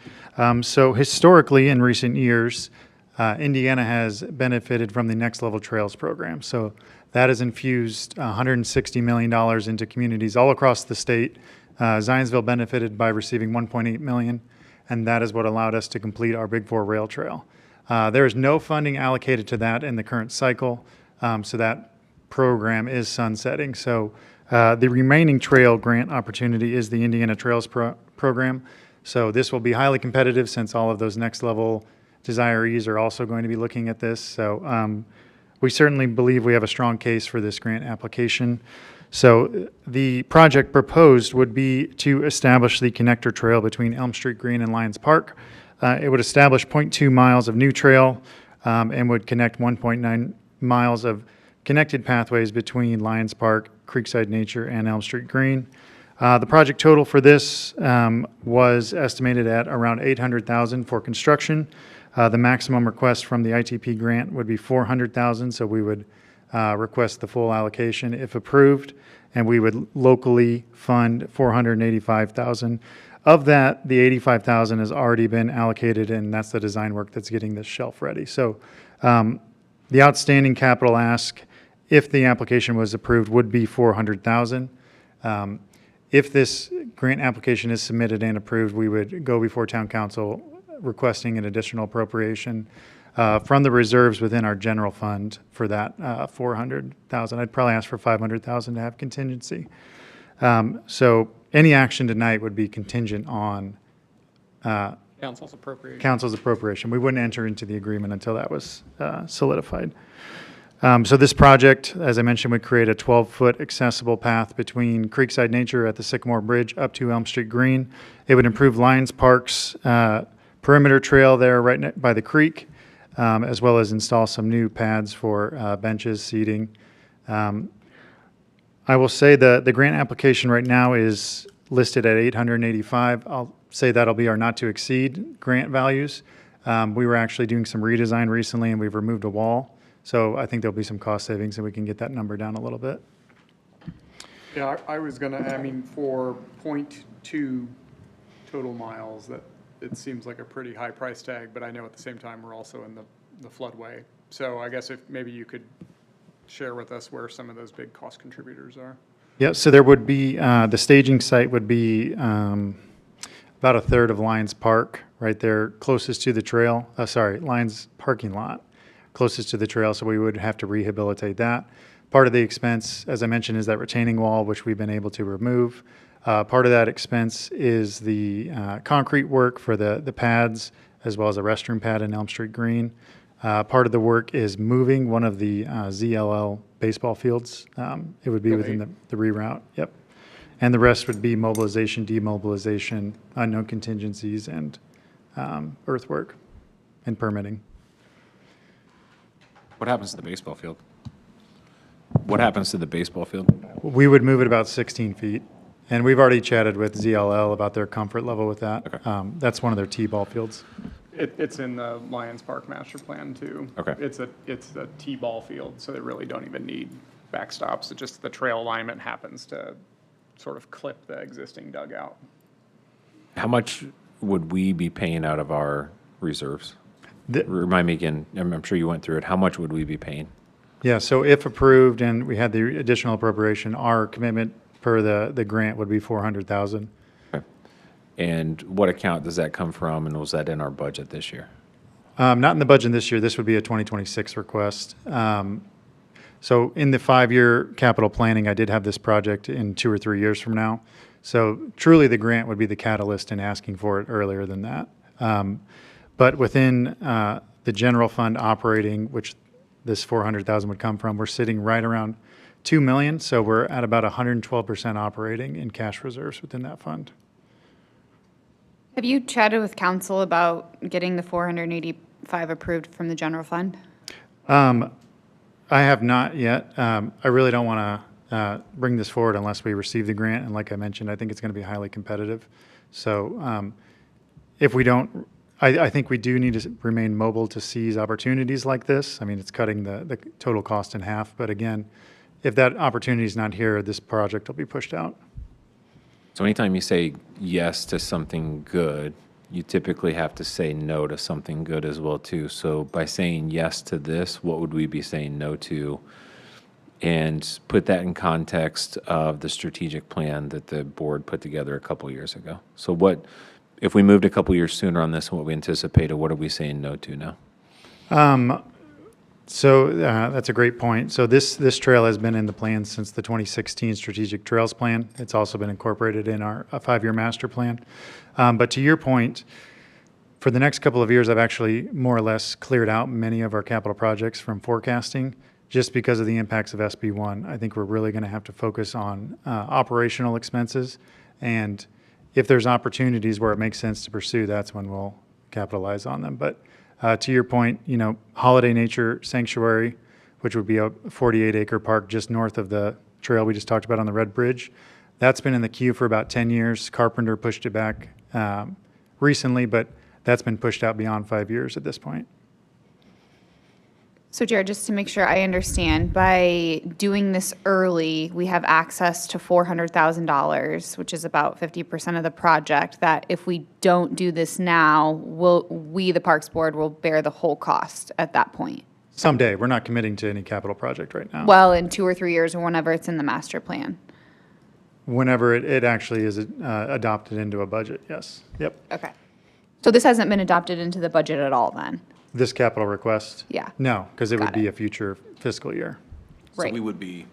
So historically, in recent years, Indiana has benefited from the Next Level Trails program. So that has infused $160 million into communities all across the state. Zionsville benefited by receiving $1.8 million, and that is what allowed us to complete our Big Four rail trail. There is no funding allocated to that in the current cycle, so that program is sunsetting. So the remaining trail grant opportunity is the Indiana Trails program. So this will be highly competitive since all of those next level desirees are also going to be looking at this. So we certainly believe we have a strong case for this grant application. So the project proposed would be to establish the connector trail between Elm Street Green and Lions Park. It would establish 0.2 miles of new trail and would connect 1.9 miles of connected pathways between Lions Park, Creekside Nature, and Elm Street Green. The project total for this was estimated at around $800,000 for construction. The maximum request from the ITP grant would be $400,000, so we would request the full allocation if approved, and we would locally fund $485,000. Of that, the $85,000 has already been allocated, and that's the design work that's getting this shelf ready. So the outstanding capital ask, if the application was approved, would be $400,000. If this grant application is submitted and approved, we would go before town council requesting an additional appropriation from the reserves within our general fund for that $400,000. I'd probably ask for $500,000 to have contingency. So any action tonight would be contingent on Council's appropriation. council's appropriation. We wouldn't enter into the agreement until that was solidified. So this project, as I mentioned, would create a 12-foot accessible path between Creekside Nature at the Sycamore Bridge up to Elm Street Green. It would improve Lions Park's perimeter trail there right by the creek, as well as install some new pads for benches, seating. I will say the grant application right now is listed at $885. I'll say that'll be our not to exceed grant values. We were actually doing some redesign recently and we've removed a wall. So I think there'll be some cost savings and we can get that number down a little bit. Yeah, I was gonna, I mean, for 0.2 total miles, that, it seems like a pretty high price tag, but I know at the same time, we're also in the floodway. So I guess if maybe you could share with us where some of those big cost contributors are. Yeah, so there would be, the staging site would be about a third of Lions Park, right there, closest to the trail, Lions parking lot, closest to the trail, so we would have to rehabilitate that. Part of the expense, as I mentioned, is that retaining wall, which we've been able to remove. Part of that expense is the concrete work for the pads, as well as a restroom pad in Elm Street Green. Part of the work is moving one of the ZLL baseball fields. It would be within the reroute, yep. And the rest would be mobilization, demobilization, unknown contingencies, and earthwork and permitting. What happens to the baseball field? What happens to the baseball field? We would move it about 16 feet, and we've already chatted with ZLL about their comfort level with that. Okay. That's one of their T-ball fields. It's in the Lions Park master plan too. Okay. It's a T-ball field, so they really don't even need backstops. It just, the trail alignment happens to sort of clip the existing dugout. How much would we be paying out of our reserves? The- Remind me again, I'm sure you went through it. How much would we be paying? Yeah, so if approved and we had the additional appropriation, our commitment per the grant would be 400,000. Okay. And what account does that come from, and was that in our budget this year? Not in the budget this year. This would be a 2026 request. So in the 5-year capital planning, I did have this project in 2 or 3 years from now. So truly, the grant would be the catalyst in asking for it earlier than that. But within the general fund operating, which this 400,000 would come from, we're sitting right around 2 million. So we're at about 112% operating in cash reserves within that fund. Have you chatted with council about getting the 485 approved from the general fund? I have not yet. I really don't want to bring this forward unless we receive the grant. And like I mentioned, I think it's going to be highly competitive. So if we don't, I think we do need to remain mobile to seize opportunities like this. I mean, it's cutting the total cost in half. But again, if that opportunity is not here, this project will be pushed out. So anytime you say yes to something good, you typically have to say no to something good as well too. So by saying yes to this, what would we be saying no to? And put that in context of the strategic plan that the board put together a couple years ago. So what, if we moved a couple years sooner on this and what we anticipated, what are we saying no to now? So that's a great point. So this trail has been in the plan since the 2016 Strategic Trails Plan. It's also been incorporated in our 5-year master plan. But to your point, for the next couple of years, I've actually more or less cleared out many of our capital projects from forecasting just because of the impacts of SB1. I think we're really going to have to focus on operational expenses. And if there's opportunities where it makes sense to pursue, that's when we'll capitalize on them. But to your point, Holiday Nature Sanctuary, which would be a 48-acre park just north of the trail we just talked about on the Red Bridge, that's been in the queue for about 10 years. Carpenter pushed it back recently, but that's been pushed out beyond 5 years at this point. So Jared, just to make sure I understand, by doing this early, we have access to $400,000, which is about 50% of the project, that if we don't do this now, we, the Parks Board, will bear the whole cost at that point? Someday. We're not committing to any capital project right now. Well, in 2 or 3 years, or whenever it's in the master plan? Whenever it actually is adopted into a budget, yes. Yep. Okay. So this hasn't been adopted into the budget at all then? This capital request? Yeah. No, because it would Got be it. a future fiscal year. So Right. we would be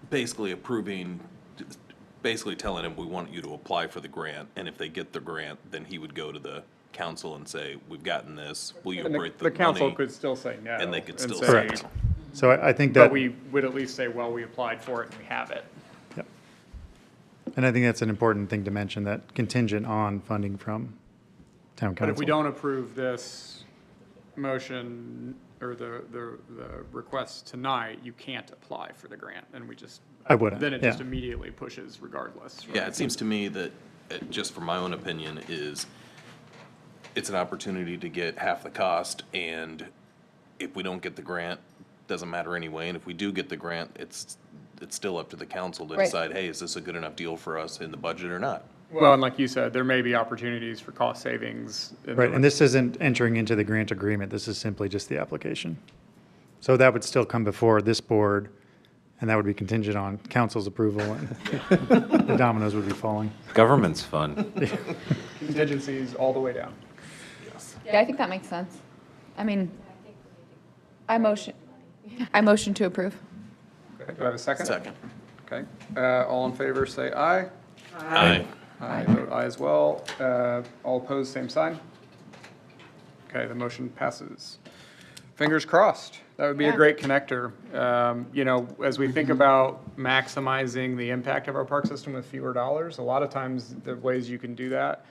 basically approving, basically telling him, we want you to apply for the grant, and if they get the grant, then he would go to the council and say, we've gotten this, will you And appropriate the the council money? could still say no. And they could still say- say Correct. So I think But that, we would at least say, well, we applied for it and we have it. yep. And I think that's an important thing to mention, that contingent on funding from town council. But if we don't approve this motion or the request tonight, you can't apply for the grant, and we just. I wouldn't, Then it just yeah. immediately pushes regardless. Yeah, right? it seems to me that, just from my own opinion, is it's an opportunity to get half the cost, and if we don't get the grant, doesn't matter anyway, and if we do get the grant, it's still up to the council to Right. decide, hey, is this a good enough deal for us in the budget or not? Well, and like you said, there may be opportunities for cost savings. in the- Right, and this isn't entering into the grant agreement, this is simply just the application. So that would still come before this board, and that would be contingent on council's approval, and the dominoes would be falling. Government's fun. Contingencies all the way down. Yeah, I think that makes sense. I mean, I motion to approve. Okay, do I have a second? Second. Okay, all in favor, say aye. Aye. I vote aye as well. All opposed, same sign. Okay, the motion passes. Fingers crossed. That would be a great connector. You know, as we think about maximizing the impact of our park system with fewer dollars, a lot of times the ways you can do that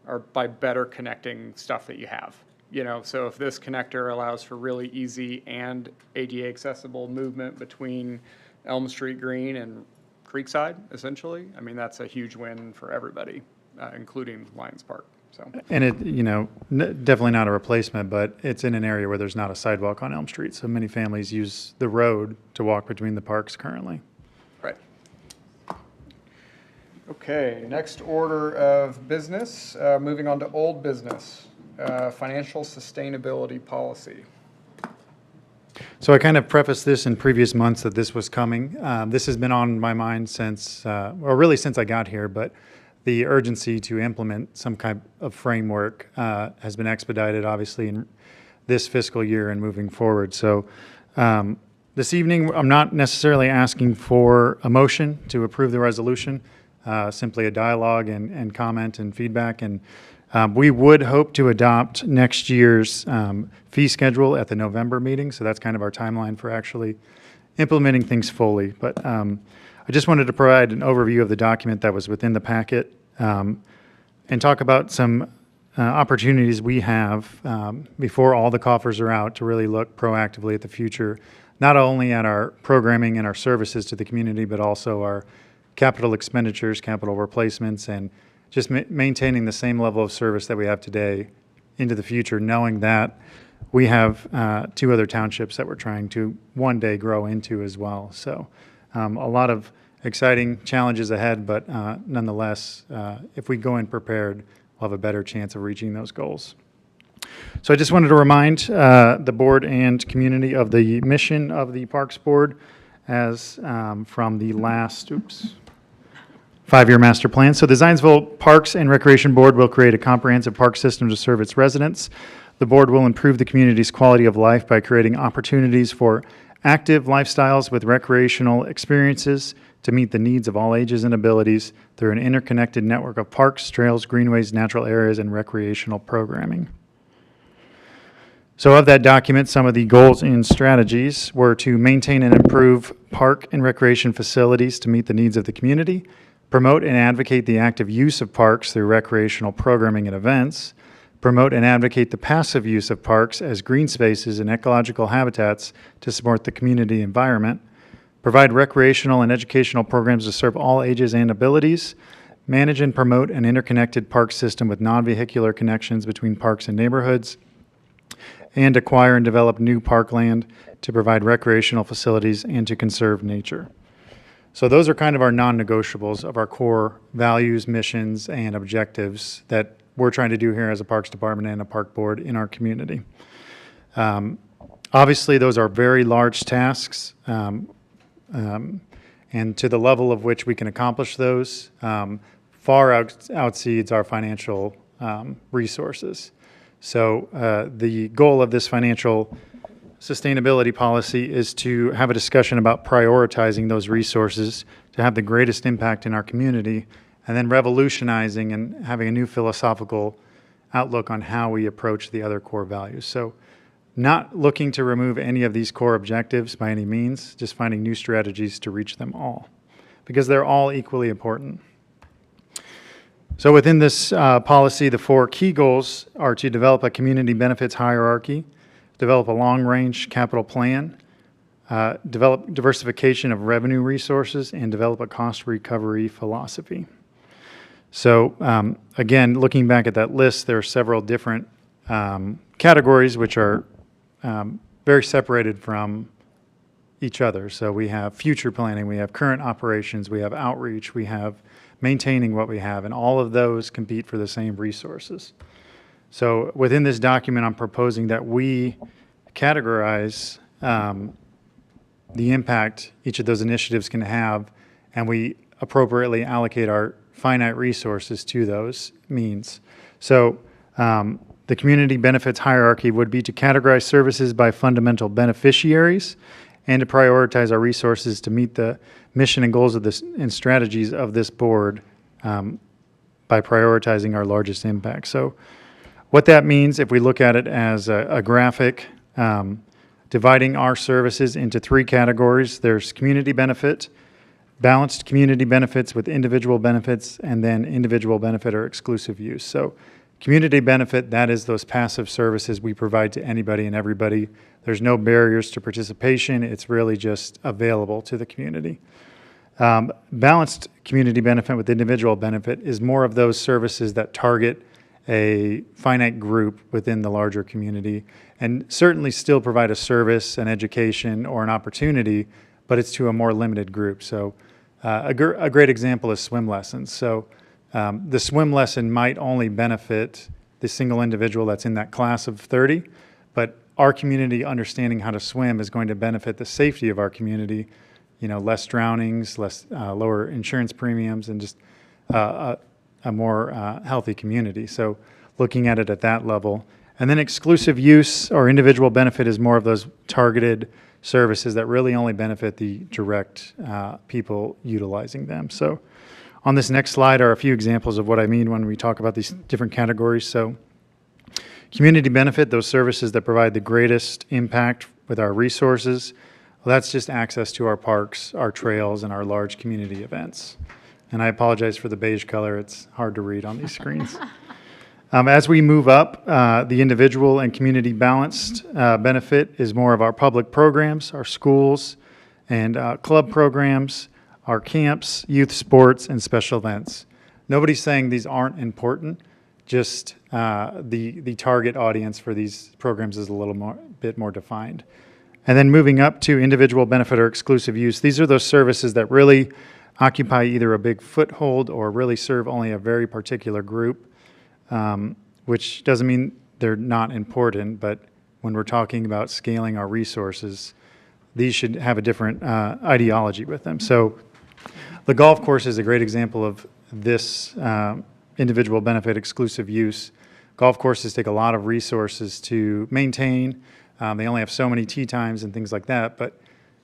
are by better connecting stuff that you have. You know, so if this connector allows for really easy and ADA accessible movement between Elm Street Green and Creekside, essentially, I mean, that's a huge win for everybody, including Lions Park. So, And it, you know, definitely not a replacement, but it's in an area where there's not a sidewalk on Elm Street. So many families use the road to walk between the parks currently. right. Okay, next order of business, moving on to old business, financial sustainability policy. So I kind of prefaced this in previous months that this was coming. This has been on my mind since, or really since I got here, but the urgency to implement some kind of framework has been expedited, obviously, in this fiscal year and moving forward. So this evening, I'm not necessarily asking for a motion to approve the resolution, simply a dialogue and comment and feedback. And we would hope to adopt next year's fee schedule at the November meeting. So that's kind of our timeline for actually implementing things fully. But I just wanted to provide an overview of the document that was within the packet and talk about some opportunities we have before all the coffers are out to really look proactively at the future, not only at our programming and our services to the community, but also our capital expenditures, capital replacements, and just maintaining the same level of service that we have today into the future, knowing that we have 2 other townships that we're trying to one day grow into as well. So a lot of exciting challenges ahead, but nonetheless, if we go in prepared, we'll have a better chance of reaching those goals. So I just wanted to remind the board and community of the mission of the Parks Board as from the last, 5-year master plan. So the Zionsville Parks and Recreation Board will create a comprehensive park system to serve its residents. The board will improve the community's quality of life by creating opportunities for active lifestyles with recreational experiences to meet the needs of all ages and abilities through an interconnected network of parks, trails, greenways, natural areas, and recreational programming. So of that document, some of the goals and strategies were to maintain and improve park and recreation facilities to meet the needs of the community, promote and advocate the active use of parks through recreational programming and events, promote and advocate the passive use of parks as green spaces and ecological habitats to support the community environment, provide recreational and educational programs to serve all ages and abilities, manage and promote an interconnected park system with non-vehicular connections between parks and neighborhoods, and acquire and develop new parkland to provide recreational facilities and to conserve nature. So those are kind of our non-negotiables of our core values, missions, and objectives that we're trying to do here as a Parks Department and a Park Board in our community. Obviously, those are very large tasks, and to the level of which we can accomplish those far outseeds our financial resources. So the goal of this financial sustainability policy is to have a discussion about prioritizing those resources to have the greatest impact in our community, and then revolutionizing and having a new philosophical outlook on how we approach the other core values. So not looking to remove any of these core objectives by any means, just finding new strategies to reach them all, because they're all equally important. So within this policy, the 4 key goals are to develop a community benefits hierarchy, develop a long-range capital plan, develop diversification of revenue resources, and develop a cost recovery philosophy. So again, looking back at that list, there are several different categories which are very separated from each other. So we have future planning, we have current operations, we have outreach, we have maintaining what we have, and all of those compete for the same resources. So within this document, I'm proposing that we categorize the impact each of those initiatives can have, and we appropriately allocate our finite resources to those means. So the community benefits hierarchy would be to categorize services by fundamental beneficiaries and to prioritize our resources to meet the mission and goals of this and strategies of this board by prioritizing our largest impact. So what that means, if we look at it as a graphic, dividing our services into three categories, there's community benefit, balanced community benefits with individual benefits, and then individual benefit or exclusive use. So community benefit, that is those passive services we provide to anybody and everybody. There's no barriers to participation. It's really just available to the community. Balanced community benefit with individual benefit is more of those services that target a finite group within the larger community and certainly still provide a service, an education, or an opportunity, but it's to a more limited group. So a great example is swim lessons. So the swim lesson might only benefit the single individual that's in that class of 30, but our community understanding how to swim is going to benefit the safety of our community, less drownings, lower insurance premiums, and just a more healthy community. So looking at it at that level. And then exclusive use or individual benefit is more of those targeted services that really only benefit the direct people utilizing them. So on this next slide are a few examples of what I mean when we talk about these different categories. So community benefit, those services that provide the greatest impact with our resources. Well, that's just access to our parks, our trails, and our large community events. And I apologize for the beige color. It's hard to read on these screens. As we move up, the individual and community balanced benefit is more of our public programs, our schools and club programs, our camps, youth sports, and special events. Nobody's saying these aren't important, just the target audience for these programs is a bit more defined. And then moving up to individual benefit or exclusive use, these are those services that really occupy either a big foothold or really serve only a very particular group, which doesn't mean they're not important, but when we're talking about scaling our resources, these should have a different ideology with them. So the golf course is a great example of this individual benefit exclusive use. Golf courses take a lot of resources to maintain. They only have so many tee times and things like that, but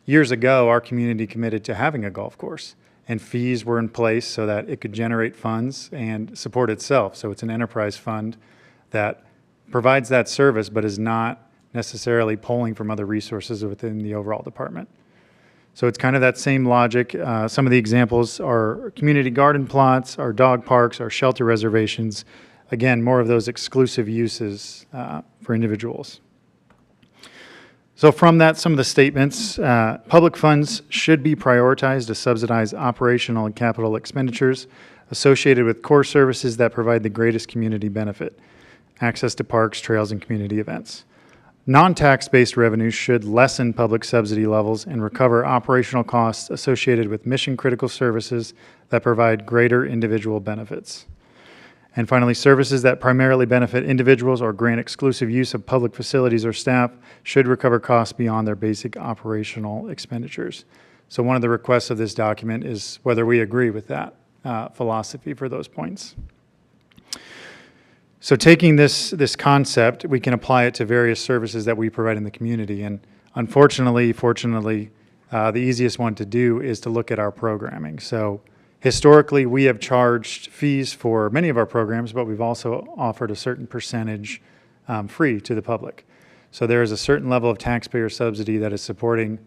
years ago, our community committed to having a golf course, and fees were in place so that it could generate funds and support itself. So it's an enterprise fund that provides that service, but is not necessarily pulling from other resources within the overall department. So it's kind of that same logic. Some of the examples are community garden plots, our dog parks, our shelter reservations. Again, more of those exclusive uses for individuals. So from that, some of the statements, public funds should be prioritized to subsidize operational and capital expenditures associated with core services that provide the greatest community benefit, access to parks, trails, and community events. Non-tax-based revenues should lessen public subsidy levels and recover operational costs associated with mission-critical services that provide greater individual benefits. And finally, services that primarily benefit individuals or grant exclusive use of public facilities or staff should recover costs beyond their basic operational expenditures. So one of the requests of this document is whether we agree with that philosophy for those points. So taking this concept, we can apply it to various services that we provide in the community. And unfortunately, fortunately, the easiest one to do is to look at our programming. So historically, we have charged fees for many of our programs, but we've also offered a certain percentage free to the public. So there is a certain level of taxpayer subsidy that is supporting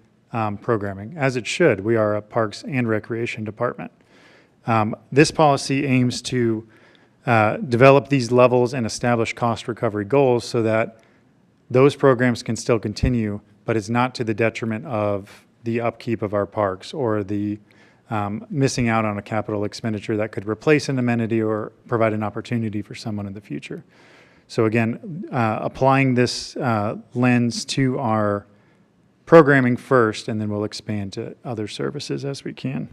programming, as it should. We are a Parks and Recreation Department. This policy aims to develop these levels and establish cost recovery goals so that those programs can still continue, but it's not to the detriment of the upkeep of our parks or the missing out on a capital expenditure that could replace an amenity or provide an opportunity for someone in the future. So again, applying this lens to our programming first, and then we'll expand to other services as we can.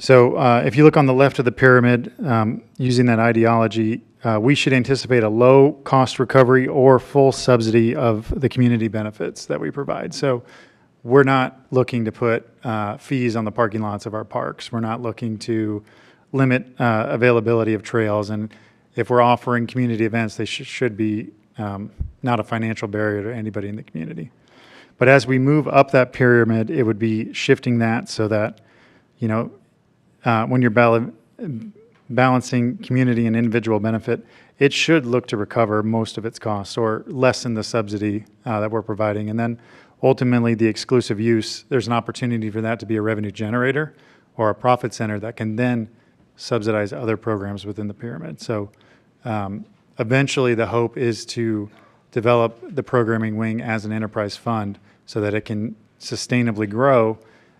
So if you look on the left of the pyramid, using that ideology, we should anticipate a low cost recovery or full subsidy of the community benefits that we provide. So we're not looking to put fees on the parking lots of our parks. We're not looking to limit availability of trails. And if we're offering community events, they should be not a financial barrier to anybody in the community. But as we move up that pyramid, it would be shifting that so that, when you're balancing community and individual benefit, it should look to recover most of its costs or lessen the subsidy that we're providing. And then ultimately, the exclusive use, there's an opportunity for that to be a revenue generator or a profit center that can then subsidize other programs within the pyramid. So eventually, the hope is to develop the programming wing as an enterprise fund so that it can sustainably grow,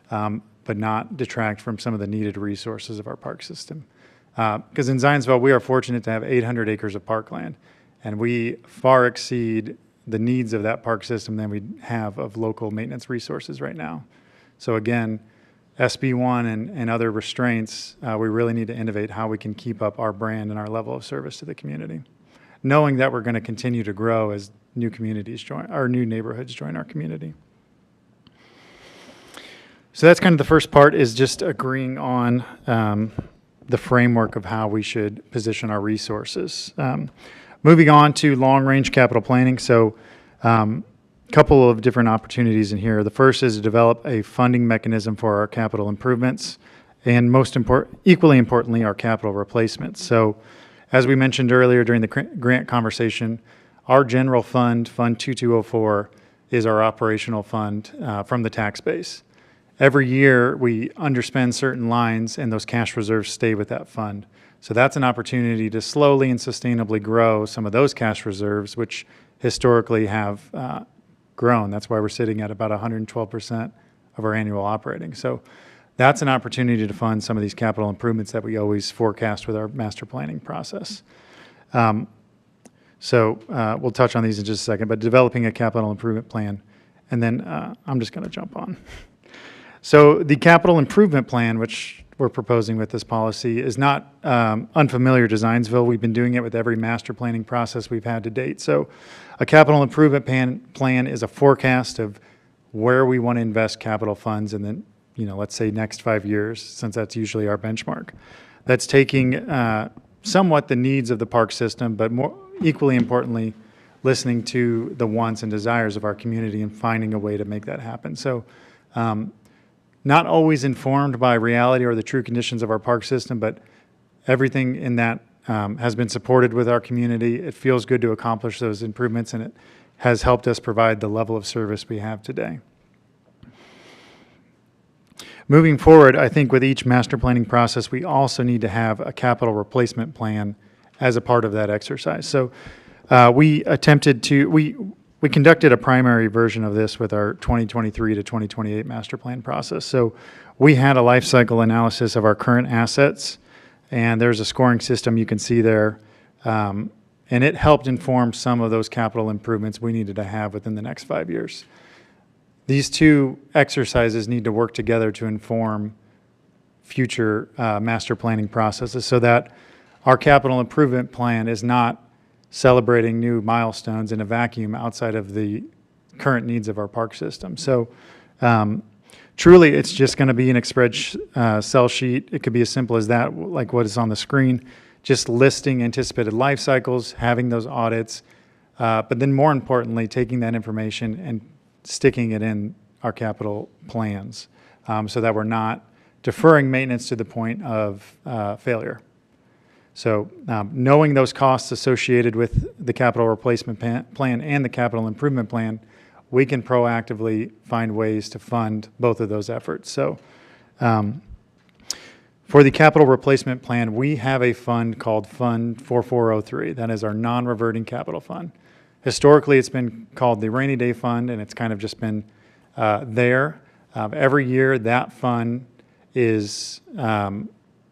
but not detract from some of the needed resources of our park system. Because in Zionsville, we are fortunate to have 800 acres of parkland, and we far exceed the needs of that park system than we have of local maintenance resources right now. So again, SB1 and other restraints, we really need to innovate how we can keep up our brand and our level of service to the community, knowing that we're going to continue to grow as new communities join, our new neighborhoods join our community. So that's kind of the first part, is just agreeing on the framework of how we should position our resources. Moving on to long-range capital planning. So couple of different opportunities in here. The first is to develop a funding mechanism for our capital improvements, and equally importantly, our capital replacements. So as we mentioned earlier during the grant conversation, our general fund, Fund 2204, is our operational fund from the tax base. Every year, we underspend certain lines, and those cash reserves stay with that fund. So that's an opportunity to slowly and sustainably grow some of those cash reserves, which historically have grown. That's why we're sitting at about 112% of our annual operating. So that's an opportunity to fund some of these capital improvements that we always forecast with our master planning process. So we'll touch on these in just a second, but developing a capital improvement plan. And then I'm just going to jump on. So the capital improvement plan, which we're proposing with this policy, is not unfamiliar to Zionsville. We've been doing it with every master planning process we've had to date. So a capital improvement plan is a forecast of where we want to invest capital funds in the, let's say next 5 years, since that's usually our benchmark. That's taking somewhat the needs of the park system, but more equally importantly, listening to the wants and desires of our community and finding a way to make that happen. So not always informed by reality or the true conditions of our park system, but everything in that has been supported with our community. It feels good to accomplish those improvements, and it has helped us provide the level of service we have today. Moving forward, I think with each master planning process, we also need to have a capital replacement plan as a part of that exercise. So we conducted a primary version of this with our 2023 to 2028 master plan process. So we had a life cycle analysis of our current assets, and there's a scoring system you can see there. And it helped inform some of those capital improvements we needed to have within the next 5 years. These two exercises need to work together to inform future master planning processes so that our capital improvement plan is not celebrating new milestones in a vacuum outside of the current needs of our park system. So truly, it's just going to be an Excel sheet. It could be as simple as that, like what is on the screen, just listing anticipated life cycles, having those audits, but then more importantly, taking that information and sticking it in our capital plans so that we're not deferring maintenance to the point of failure. So knowing those costs associated with the capital replacement plan and the capital improvement plan, we can proactively find ways to fund both of those efforts. So for the capital replacement plan, we have a fund called Fund 4403. That is our non-reverting capital fund. Historically, it's been called the Rainy Day Fund, and it's kind of just been there. Every year, that fund is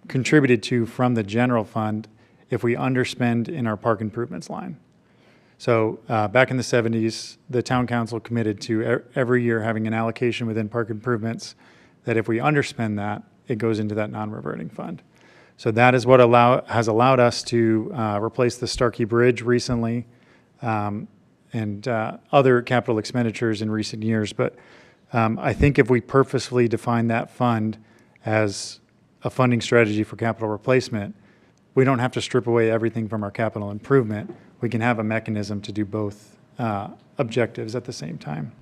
contributed to from the general fund if we underspend in our park improvements line. So back in the 70s, the town council committed to every year having an allocation within park improvements that if we underspend that, it goes into that non-reverting fund. So that is what has allowed us to replace the Starkey Bridge recently and other capital expenditures in recent years. But I think if we purposefully define that fund as a funding strategy for capital replacement, we don't have to strip away everything from our capital improvement. We can have a mechanism to do both objectives at the same time.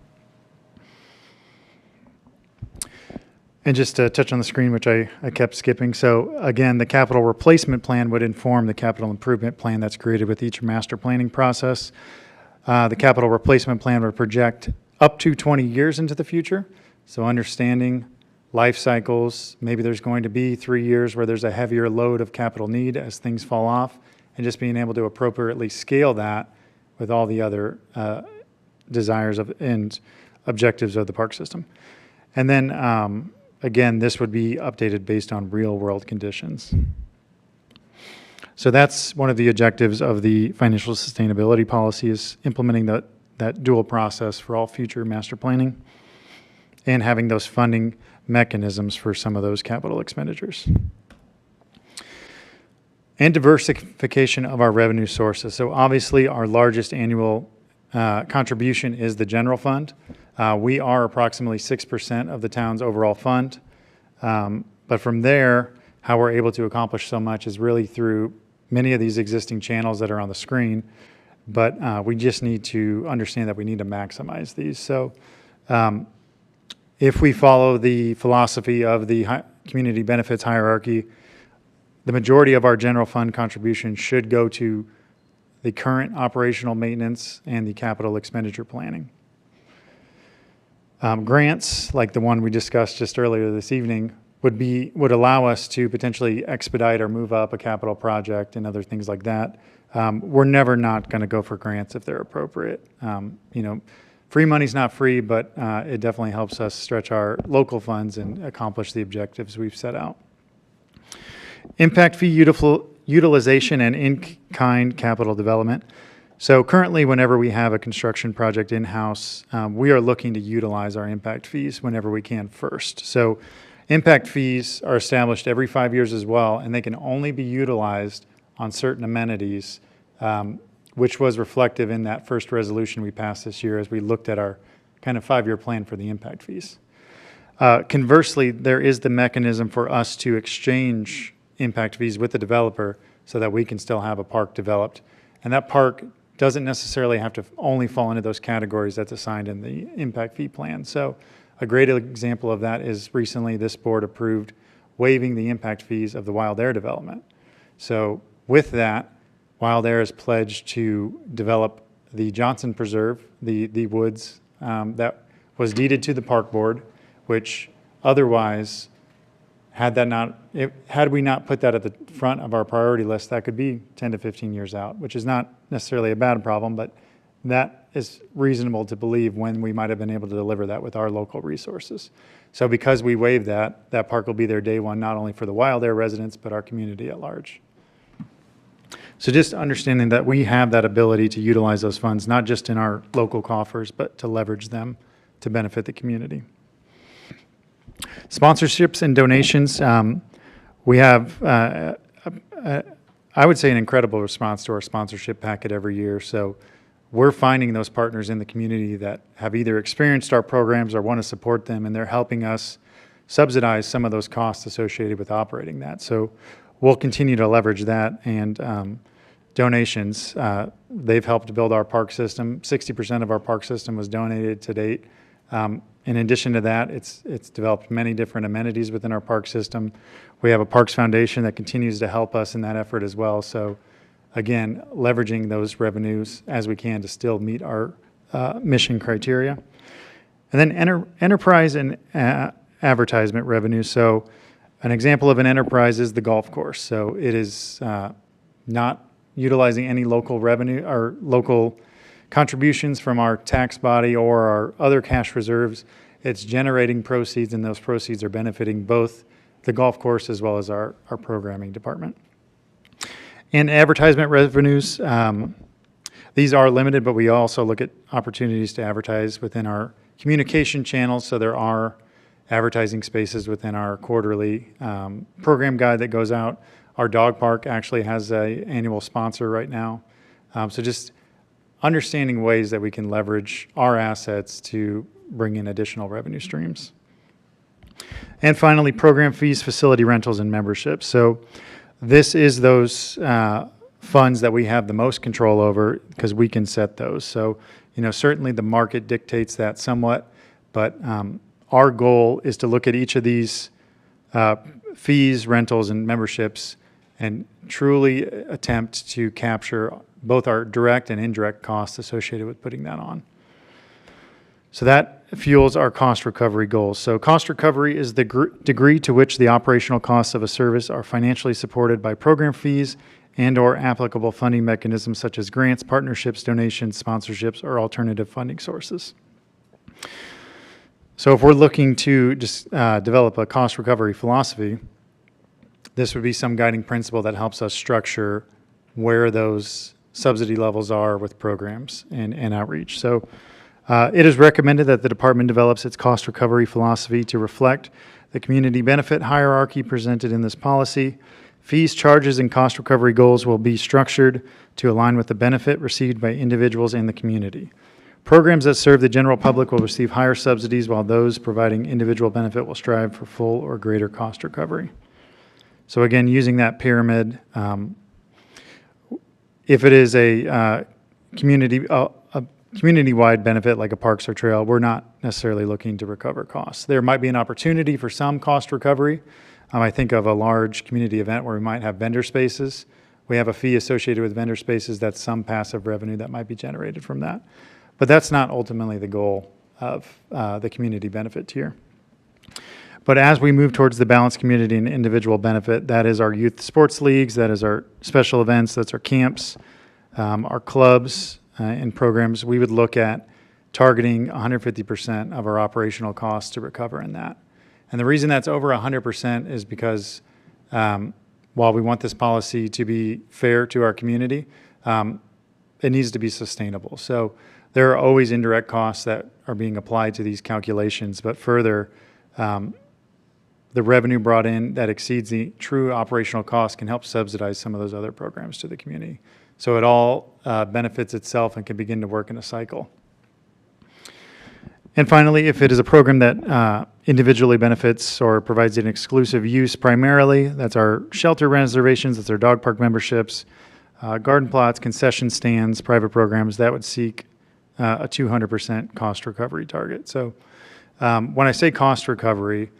And just to touch on the screen, which I kept skipping. So again, the capital replacement plan would inform the capital improvement plan that's created with each master planning process. The capital replacement plan would project up to 20 years into the future. So understanding life cycles, maybe there's going to be 3 years where there's a heavier load of capital need as things fall off, and just being able to appropriately scale that with all the other desires of and objectives of the park system. And then again, this would be updated based on real world conditions. So that's one of the objectives of the financial sustainability policy, is implementing that dual process for all future master planning and having those funding mechanisms for some of those capital expenditures. And diversification of our revenue sources. So obviously our largest annual contribution is the general fund. We are approximately 6% of the town's overall fund. But from there, how we're able to accomplish so much is really through many of these existing channels that are on the screen. But we just need to understand that we need to maximize these. So if we follow the philosophy of the community benefits hierarchy, the majority of our general fund contribution should go to the current operational maintenance and the capital expenditure planning. Grants, like the one we discussed just earlier this evening, would allow us to potentially expedite or move up a capital project and other things like that. We're never not going to go for grants if they're appropriate. Free money's not free, but it definitely helps us stretch our local funds and accomplish the objectives we've set out. Impact fee utilization and in-kind capital development. So currently, whenever we have a construction project in-house, we are looking to utilize our impact fees whenever we can first. So impact fees are established every 5 years as well, and they can only be utilized on certain amenities, which was reflective in that first resolution we passed this year as we looked at our kind of 5-year plan for the impact fees. Conversely, there is the mechanism for us to exchange impact fees with the developer so that we can still have a park developed. And that park doesn't necessarily have to only fall into those categories that's assigned in the impact fee plan. So a great example of that is recently this board approved waiving the impact fees of the Wild Air development. So with that, Wild Air is pledged to develop the Johnson Preserve, the woods that was deeded to the park board, which otherwise, had we not put that at the front of our priority list, that could be 10 to 15 years out, which is not necessarily a bad problem, but that is reasonable to believe when we might have been able to deliver that with our local resources. So because we waived that, that park will be there day one, not only for the Wild Air residents, but our community at large. So just understanding that we have that ability to utilize those funds, not just in our local coffers, but to leverage them to benefit the community. Sponsorships and donations. We have, I would say, an incredible response to our sponsorship packet every year. So we're finding those partners in the community that have either experienced our programs or want to support them, and they're helping us subsidize some of those costs associated with operating that. So we'll continue to leverage that, and donations. They've helped build our park system. 60% of our park system was donated to date. In addition to that, it's developed many different amenities within our park system. We have a Parks Foundation that continues to help us in that effort as well. So again, leveraging those revenues as we can to still meet our mission criteria. And then enterprise and advertisement revenue. So an example of an enterprise is the golf course. So it is not utilizing any local revenue or local contributions from our tax body or our other cash reserves. It's generating proceeds, and those proceeds are benefiting both the golf course as well as our programming department. And advertisement revenues, these are limited, but we also look at opportunities to advertise within our communication channels. So there are advertising spaces within our quarterly program guide that goes out. Our dog park actually has an annual sponsor right now. So just understanding ways that we can leverage our assets to bring in additional revenue streams. And finally, program fees, facility rentals, and memberships. So this is those funds that we have the most control over because we can set those. So, certainly the market dictates that somewhat, but our goal is to look at each of these fees, rentals, and memberships and truly attempt to capture both our direct and indirect costs associated with putting that on. So that fuels our cost recovery goals. So cost recovery is the degree to which the operational costs of a service are financially supported by program fees and/or applicable funding mechanisms such as grants, partnerships, donations, sponsorships, or alternative funding sources. So if we're looking to just develop a cost recovery philosophy, this would be some guiding principle that helps us structure where those subsidy levels are with programs and outreach. So it is recommended that the department develops its cost recovery philosophy to reflect the community benefit hierarchy presented in this policy. Fees, charges, and cost recovery goals will be structured to align with the benefit received by individuals and the community. Programs that serve the general public will receive higher subsidies, while those providing individual benefit will strive for full or greater cost recovery. So again, using that pyramid, if it is a community-wide benefit like a parks or trail, we're not necessarily looking to recover costs. There might be an opportunity for some cost recovery. I think of a large community event where we might have vendor spaces. We have a fee associated with vendor spaces. That's some passive revenue that might be generated from that. But that's not ultimately the goal of the community benefit tier. But as we move towards the balanced community and individual benefit, that is our youth sports leagues, that is our special events, that's our camps, our clubs and programs, we would look at targeting 150% of our operational costs to recover in that. And the reason that's over 100% is because while we want this policy to be fair to our community, it needs to be sustainable. So there are always indirect costs that are being applied to these calculations, but further, the revenue brought in that exceeds the true operational cost can help subsidize some of those other programs to the community. So it all benefits itself and can begin to work in a cycle. And finally, if it is a program that individually benefits or provides an exclusive use primarily, that's our shelter reservations, that's our dog park memberships, garden plots, concession stands, private programs, that would seek a 200% cost recovery target. So when I say cost recovery,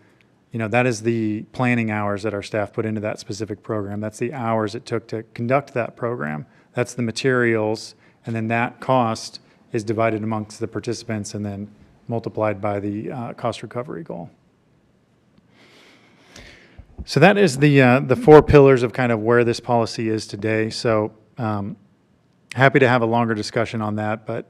that is the planning hours that our staff put into that specific program. That's the hours it took to conduct that program. That's the materials, and then that cost is divided amongst the participants and then multiplied by the cost recovery goal. So that is the four pillars of kind of where this policy is today. So happy to have a longer discussion on that, but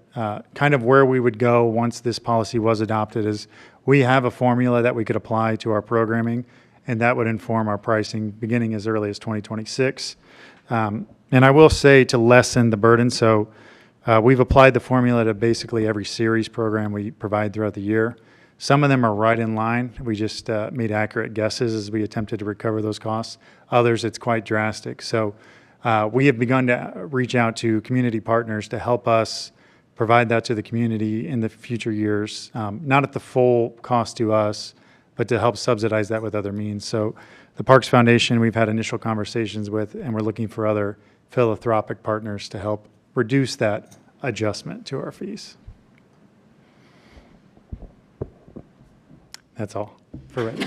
kind of where we would go once this policy was adopted is we have a formula that we could apply to our programming, and that would inform our pricing beginning as early as 2026. And I will say to lessen the burden, so we've applied the formula to basically every series program we provide throughout the year. Some of them are right in line. We just made accurate guesses as we attempted to recover those costs. Others, it's quite drastic. So we have begun to reach out to community partners to help us provide that to the community in the future years, not at the full cost to us, but to help subsidize that with other means. So the Parks Foundation, we've had initial conversations with, and we're looking for other philanthropic partners to help reduce that adjustment to our fees. That's all for right now.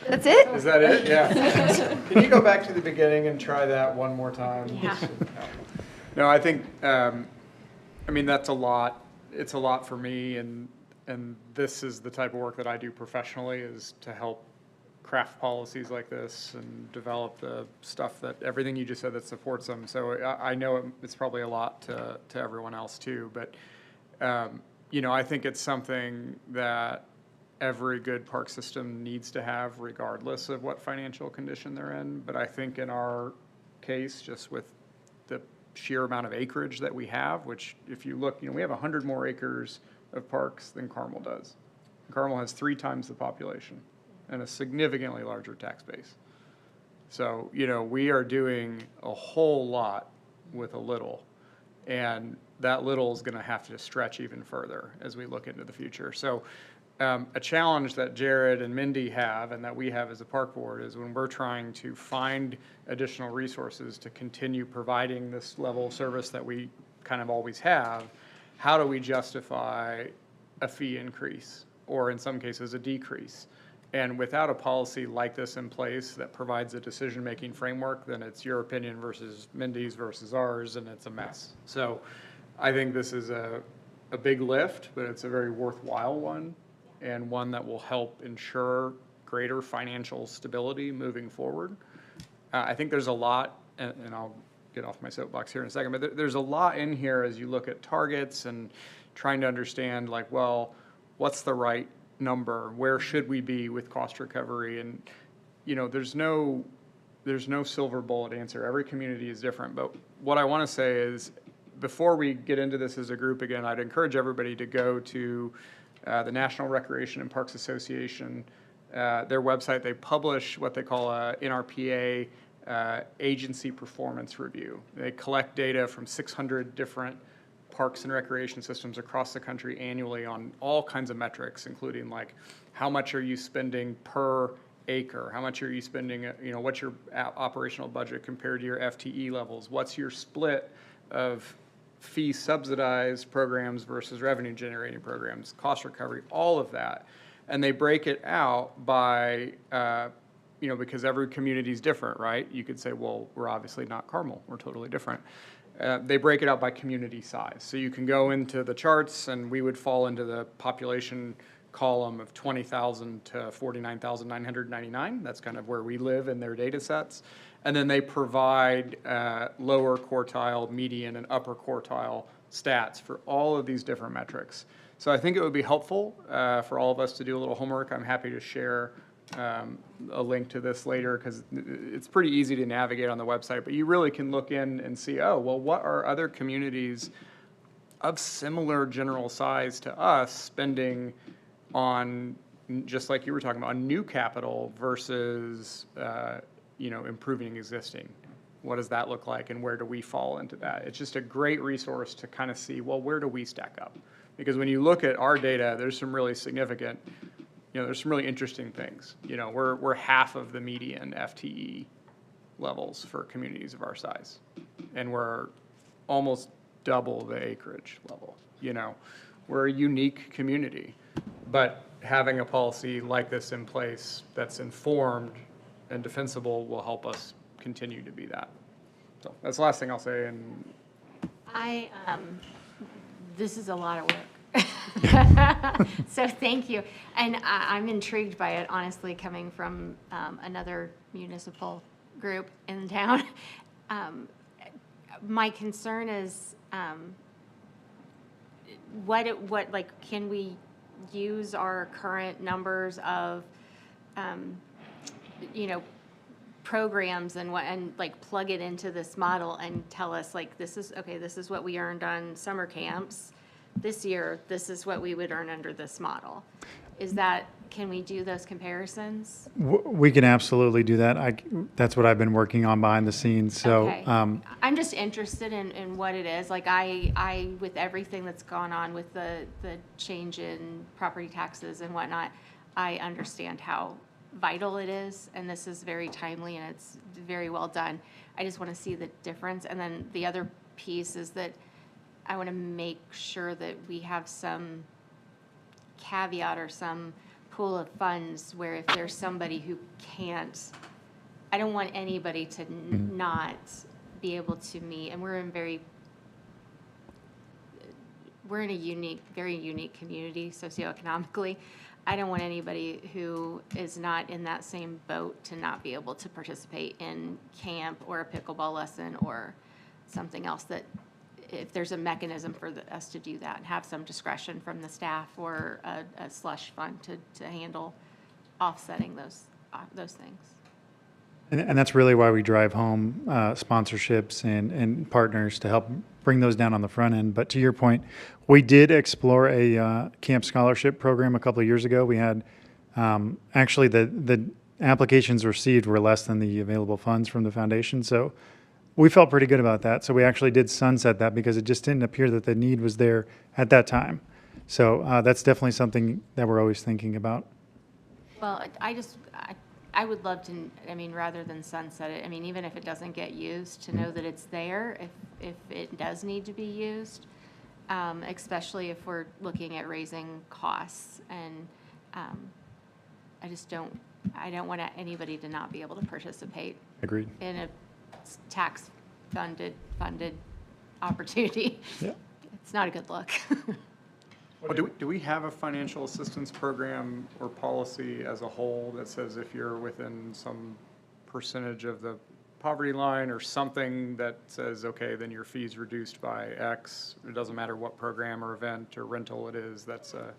That's it? Is that it? Yeah. Can you go back to the beginning and try that one more time? Yeah. No, I think, that's a lot. It's a lot for me, and this is the type of work that I do professionally, is to help craft policies like this and develop the stuff that, everything you just said that supports them. So I know it's probably a lot to everyone else too, but, I think it's something that every good park system needs to have regardless of what financial condition they're in. But I think in our case, just with the sheer amount of acreage that we have, which if you look, we have 100 more acres of parks than Carmel does. Carmel has 3 times the population and a significantly larger tax base. So, we are doing a whole lot with a little, and that little is going to have to stretch even further as we look into the future. So a challenge that Jared and Mindy have and that we have as a park board is when we're trying to find additional resources to continue providing this level of service that we kind of always have, how do we justify a fee increase or in some cases, a decrease. And without a policy like this in place that provides a decision-making framework, then it's your opinion versus Mindy's versus ours, and it's a mess. So I think this is a big lift, but it's a very worthwhile one, and one that will help ensure greater financial stability moving forward. I think there's a lot, and I'll get off my soapbox here in a second, but there's a lot in here as you look at targets and trying to understand, like, well, what's the right number? Where should we be with cost recovery? And, you know, there's no silver bullet answer. Every community is different. But what I want to say is, before we get into this as a group again, I'd encourage everybody to go to the National Recreation and Parks Association, their website. They publish what they call a NRPA agency performance review. They collect data from 600 different parks and recreation systems across the country annually on all kinds of metrics, including like how much are you spending per acre, how much are you spending, you know, what's your operational budget compared to your FTE levels, what's your split of fee subsidized programs versus revenue generating programs, cost recovery, all of that. And they break it out by, you know, because every community is different, right? You could say, well, we're obviously not Carmel, we're totally different. They break it out by community size. So you can go into the charts, and we would fall into the population column of 20,000 to 49,999. That's kind of where we live in their data sets. And then they provide lower quartile, median, and upper quartile stats for all of these different metrics. So I think it would be helpful for all of us to do a little homework. I'm happy to share a link to this later, because it's pretty easy to navigate on the website, but you really can look in and see, oh, well, what are other communities of similar general size to us spending on, just like you were talking about, on new capital versus, you know, improving existing. What does that look like, and where do we fall into that? It's just a great resource to kind of see, well, where do we stack up? Because when you look at our data, there's some really significant, you know, there's some really interesting things. You know, we're half of the median FTE levels for communities of our size, and we're almost double the acreage level. You know, we're a unique community, but having a policy like this in place that's informed and defensible will help us continue to be that. So that's the last thing I'll say. And This is a lot of work. So thank you. And I'm intrigued by it, honestly, coming from another municipal group in town. My concern is like, can we use our current numbers of, you know, programs and like plug it into this model and tell us, like, this is what we earned on summer camps this year, this is what we would earn under this model. Can we do those comparisons? We can absolutely do that. That's what I've been working on behind the scenes. So, Okay. I'm just interested in what it is. Like, I with everything that's gone on with the change in property taxes and whatnot, I understand how vital it is, and this is very timely, and it's very well done. I just want to see the difference. And then the other piece is that I want to make sure that we have some caveat or some pool of funds where if there's somebody who can't, I don't want anybody to not be able to meet. And we're in a very unique community socioeconomically. I don't want anybody who is not in that same boat to not be able to participate in camp or a pickleball lesson or something else, that if there's a mechanism for us to do that and have some discretion from the staff or a slush fund to handle offsetting those things. and that's really why we drive home sponsorships and partners to help bring those down on the front end. But to your point, we did explore a camp scholarship program a couple of years ago. We had actually the applications received were less than the available funds from the foundation. So we felt pretty good about that. So we actually did sunset that because it just didn't appear that the need was there at that time. So that's definitely something that we're always thinking about. Well, I would love to, I mean, rather than sunset it, I mean, even if it doesn't get used, to know that it's there if it does need to be used. especially if we're looking at raising costs. And I don't want anybody to not be able to participate Agreed. in a tax-funded opportunity. Yeah. It's not a good look. Well, do we have a financial assistance program or policy as a whole that says if you're within some percentage of the poverty line or something that says, okay, then your fee's reduced by X? It doesn't matter what program or event or rental it is, that's a,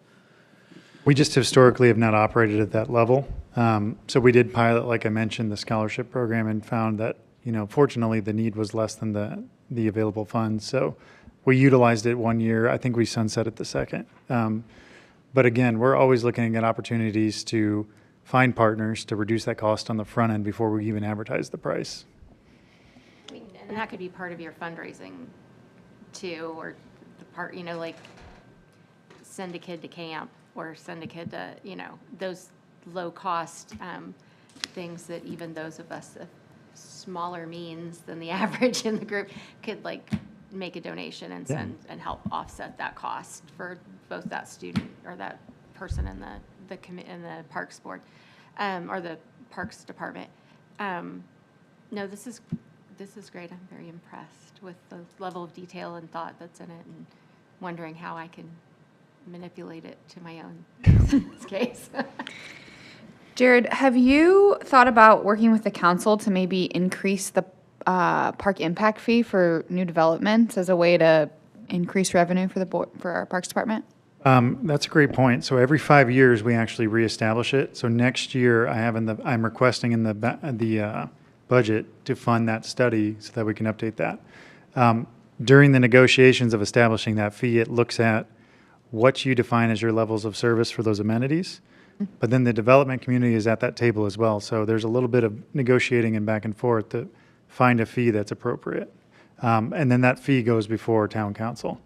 We just historically have not operated at that level. So we did pilot, like I mentioned, the scholarship program and found that, fortunately, the need was less than the available funds. So we utilized it 1 year. I think we sunset it the second. But again, we're always looking at opportunities to find partners to reduce that cost on the front end before we even advertise the price. And that could be part of your fundraising too, or the part, like send a kid to camp or send a kid to, those low-cost things that even those of us of smaller means than the average in the group could like make a donation and send and help offset that cost for both that student or that person in the parks board or the parks department. No, this is great. I'm very impressed with the level of detail and thought that's in it, and wondering how I can manipulate it to my own case. Jared, have you thought about working with the council to maybe increase the park impact fee for new developments as a way to increase revenue for the board, for our parks department? That's a great point. So every 5 years, we actually reestablish it. So next year, I'm requesting in the budget to fund that study so that we can update that. During the negotiations of establishing that fee, it looks at what you define as your levels of service for those amenities. But then the development community is at that table as well. So there's a little bit of negotiating and back and forth to find a fee that's appropriate. And then that fee goes before town council.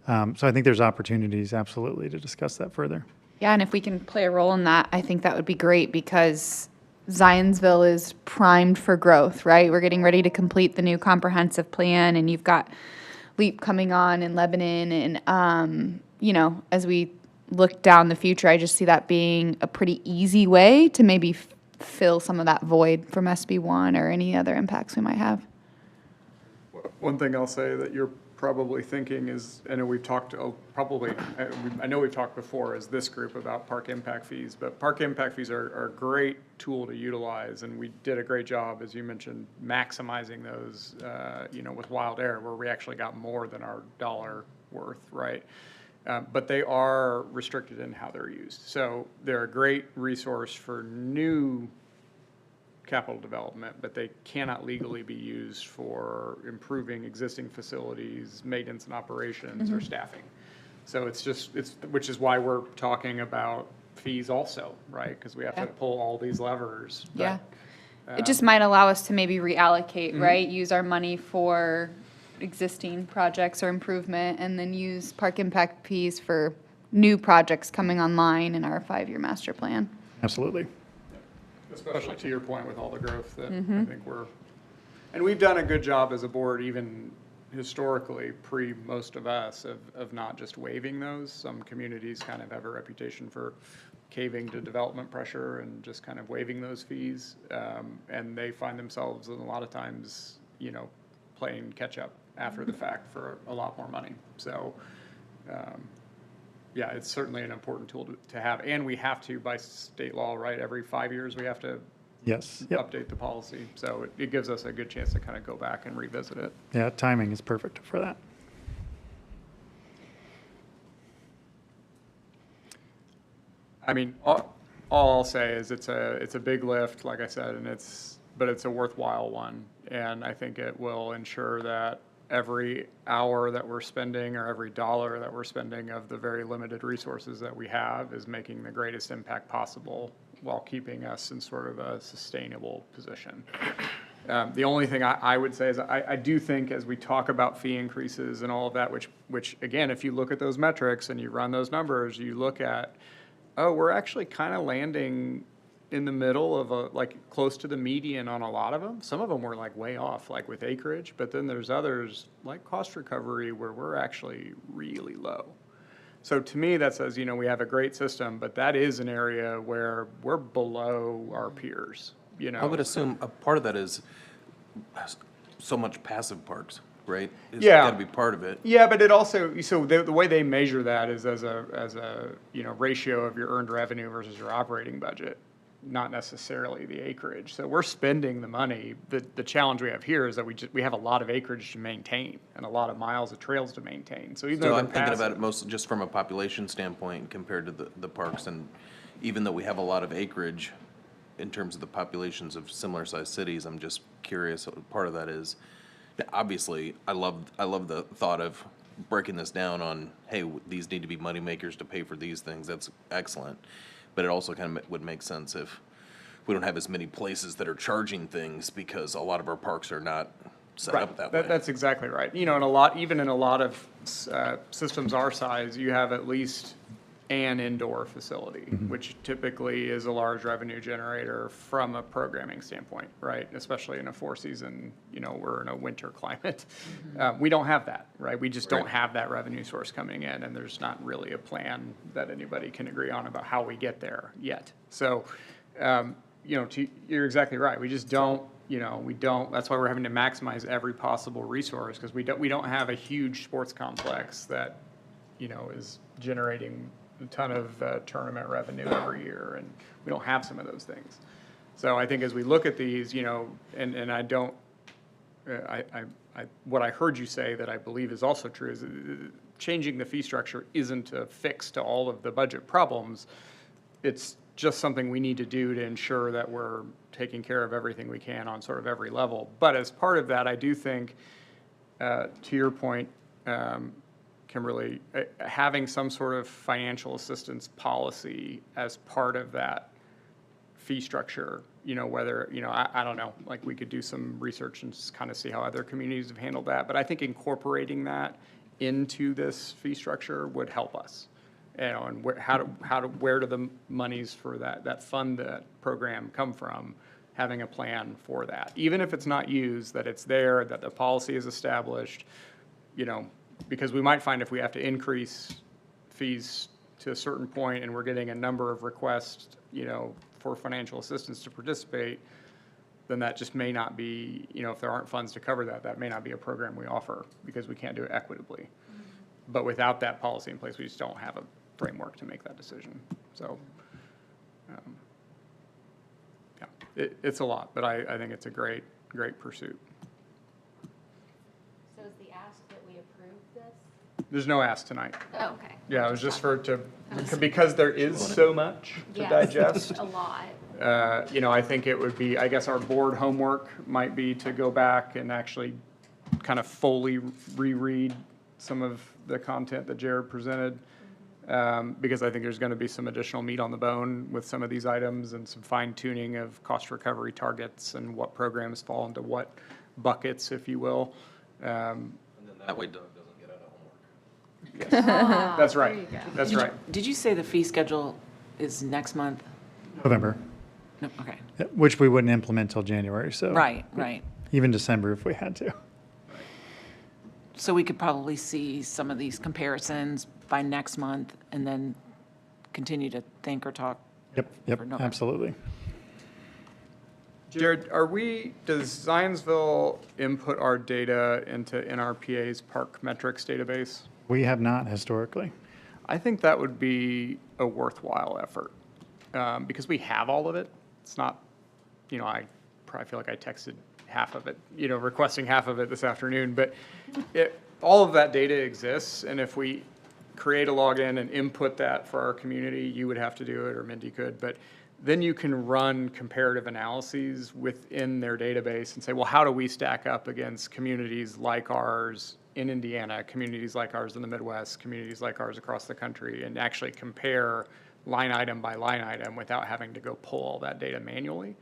So I think there's opportunities absolutely to discuss that further. Yeah, and if we can play a role in that, I think that would be great because Zionsville is primed for growth, right? We're getting ready to complete the new comprehensive plan, and you've got LEAP coming on in Lebanon. And, as we look down the future, I just see that being a pretty easy way to maybe fill some of that void from SB1 or any other impacts we might have. one thing I'll say that you're probably thinking is, I know we've talked, I know we've talked before as this group about park impact fees, but park impact fees are a great tool to utilize, and we did a great job, as you mentioned, maximizing those, with Wild Air, where we actually got more than our dollar worth, right? But they are restricted in how they're used. So they're a great resource for new capital development, but they cannot legally be used for improving existing facilities, maintenance and operations, or staffing. So which is why we're talking about fees also, right? Because we have to pull all these levers. Yeah. It just might allow us to maybe reallocate, right? Use our money for existing projects or improvement, and then use park impact fees for new projects coming online in our 5-year master plan. Absolutely. Especially to your point with all the growth that I think and we've done a good job as a board, even historically, most of us, of not just waiving those. Some communities kind of have a reputation for caving to development pressure and just kind of waiving those fees. And they find themselves, a lot of times, playing catch up after the fact for a lot more money. So, yeah, it's certainly an important tool to have. And we have to, by state law, right, every 5 years, we have to update the policy. So it gives us a good chance to kind of go back and revisit it. Yeah, timing is perfect for that. I mean, all I'll say is it's a big lift, like I said, but it's a worthwhile one. And I think it will ensure that every hour that we're spending or every dollar that we're spending of the very limited resources that we have is making the greatest impact possible while keeping us in sort of a sustainable position. The only thing I would say is I do think as we talk about fee increases and all of that, which again, if you look at those metrics and you run those numbers, you look at, we're actually kind of landing in the middle of like close to the median on a lot of them. Some of them were like way off, like with acreage, but then there's others like cost recovery where we're actually really low. So to me, that says, we have a great system, but that is an area where we're below our peers, I would assume a part of that is so much passive parks, right? It's Yeah. gotta be part of it. Yeah, but it also, so the way they measure that is as a ratio of your earned revenue versus your operating budget, not necessarily the acreage. So we're spending the money. The challenge we have here is that we have a lot of acreage to maintain and a lot of miles of trails to maintain. So even though So they're I'm thinking about passive- it mostly just from a population standpoint compared to the parks, and even though we have a lot of acreage in terms of the populations of similar sized cities, I'm just curious, part of that is, obviously, I love the thought of breaking this down on, hey, these need to be moneymakers to pay for these things, that's excellent. But it also kind of would make sense if we don't have as many places that are charging things because a lot of our parks are not set up that way. That's exactly right. Even in a lot of systems our size, you have at least an indoor facility, which typically is a large revenue generator from a programming standpoint, right? Especially in a four-season, we're in a winter climate. We don't have that, right? We just don't have that revenue source coming in, and there's not really a plan that anybody can agree on about how we get there yet. So, you're exactly right. We just don't, that's why we're having to maximize every possible resource, because we don't have a huge sports complex that, is generating a ton of tournament revenue every year, and we don't have some of those things. So I think as we look at these, and I don't, what I heard you say that I believe is also true is changing the fee structure isn't a fix to all of the budget problems. It's just something we need to do to ensure that we're taking care of everything we can on sort of every level. But as part of that, I do think, to your point, Kimberly, having some sort of financial assistance policy as part of that fee structure, whether, I don't know, like we could do some research and just kind of see how other communities have handled that. But I think incorporating that into this fee structure would help us. And where do the monies for that fund, that program come from? Having a plan for that, even if it's not used, that it's there, that the policy is established, because we might find if we have to increase fees to a certain point and we're getting a number of requests, for financial assistance to participate, then that just may not be, if there aren't funds to cover that, that may not be a program we offer because we can't do it equitably. But without that policy in place, we just don't have a framework to make that decision. So, it's a lot, but I think it's a great pursuit. So is the ask that we approve this? There's no ask tonight. Oh, okay. Yeah, it was just because there is so much to Yes, digest. a lot. I think it would be, I guess our board homework might be to go back and actually kind of fully reread some of the content that Jared presented. Because I think there's going to be some additional meat on the bone with some of these items and some fine tuning of cost recovery targets and what programs fall into what buckets, if you will. And then that way Doug doesn't get out of homework. That's There you right. go. That's right. Did you say the fee schedule is next month? November, No, okay. which we wouldn't implement till January, so. Right. Even December if we had to. So we could probably see some of these comparisons by next month and then continue to think or talk. Yep, For November. absolutely. Jared, does Zionsville input our data into NRPA's Park Metrics database? We have not historically. I think that would be a worthwhile effort, because we have all of it. It's not, I probably feel like I texted half of it, requesting half of it this afternoon, but all of that data exists, and if we create a login and input that for our community, you would have to do it, or Mindy could, but then you can run comparative analyses within their database and say, well, how do we stack up against communities like ours in Indiana, communities like ours in the Midwest, communities like ours across the country, and actually compare line item by line item without having to go pull all that data manually.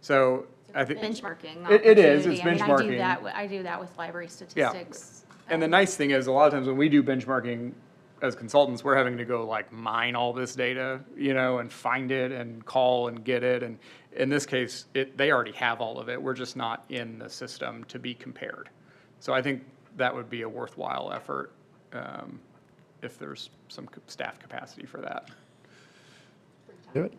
So I think Benchmarking. It is, it's opportunity. benchmarking. I do that with library statistics. And the nice thing is, a lot of times when we do benchmarking, as consultants, we're having to go like mine all this data, and find it and call and get it. And in this case, they already have all of it. We're just not in the system to be compared. So I think that would be a worthwhile effort if there's some staff capacity for that. Do it.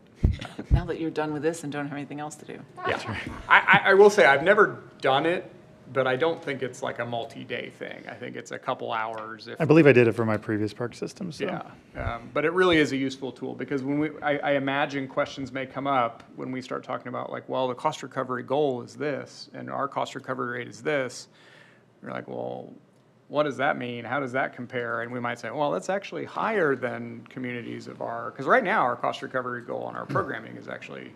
Now that you're done with this and don't have anything else to do. Yeah. I will say, I've never done it, but I don't think it's like a multi-day thing. I think it's a couple hours. I believe I did it for my previous park system, so. Yeah, but it really is a useful tool because when I imagine questions may come up when we start talking about like, well, the cost recovery goal is this and our cost recovery rate is this. You're like, well, what does that mean? How does that compare? And we might say, well, that's actually higher than communities of because right now our cost recovery goal on our programming is actually,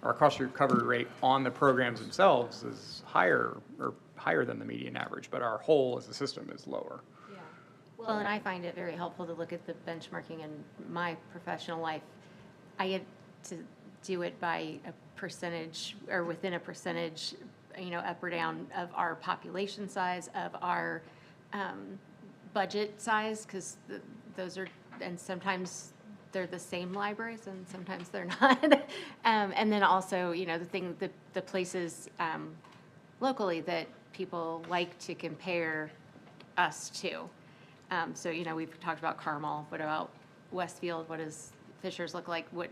our cost recovery rate on the programs themselves is higher than the median average, but our whole as a system is lower. Well, and I find it very helpful to look at the benchmarking in my professional life. I get to do it by a percentage or within a percentage, up or down of our population size, of our budget size, because those are, and sometimes they're the same libraries and sometimes they're not. And then also, the places locally that people like to compare us to. So, we've talked about Carmel. What about Westfield? What does Fishers look like? What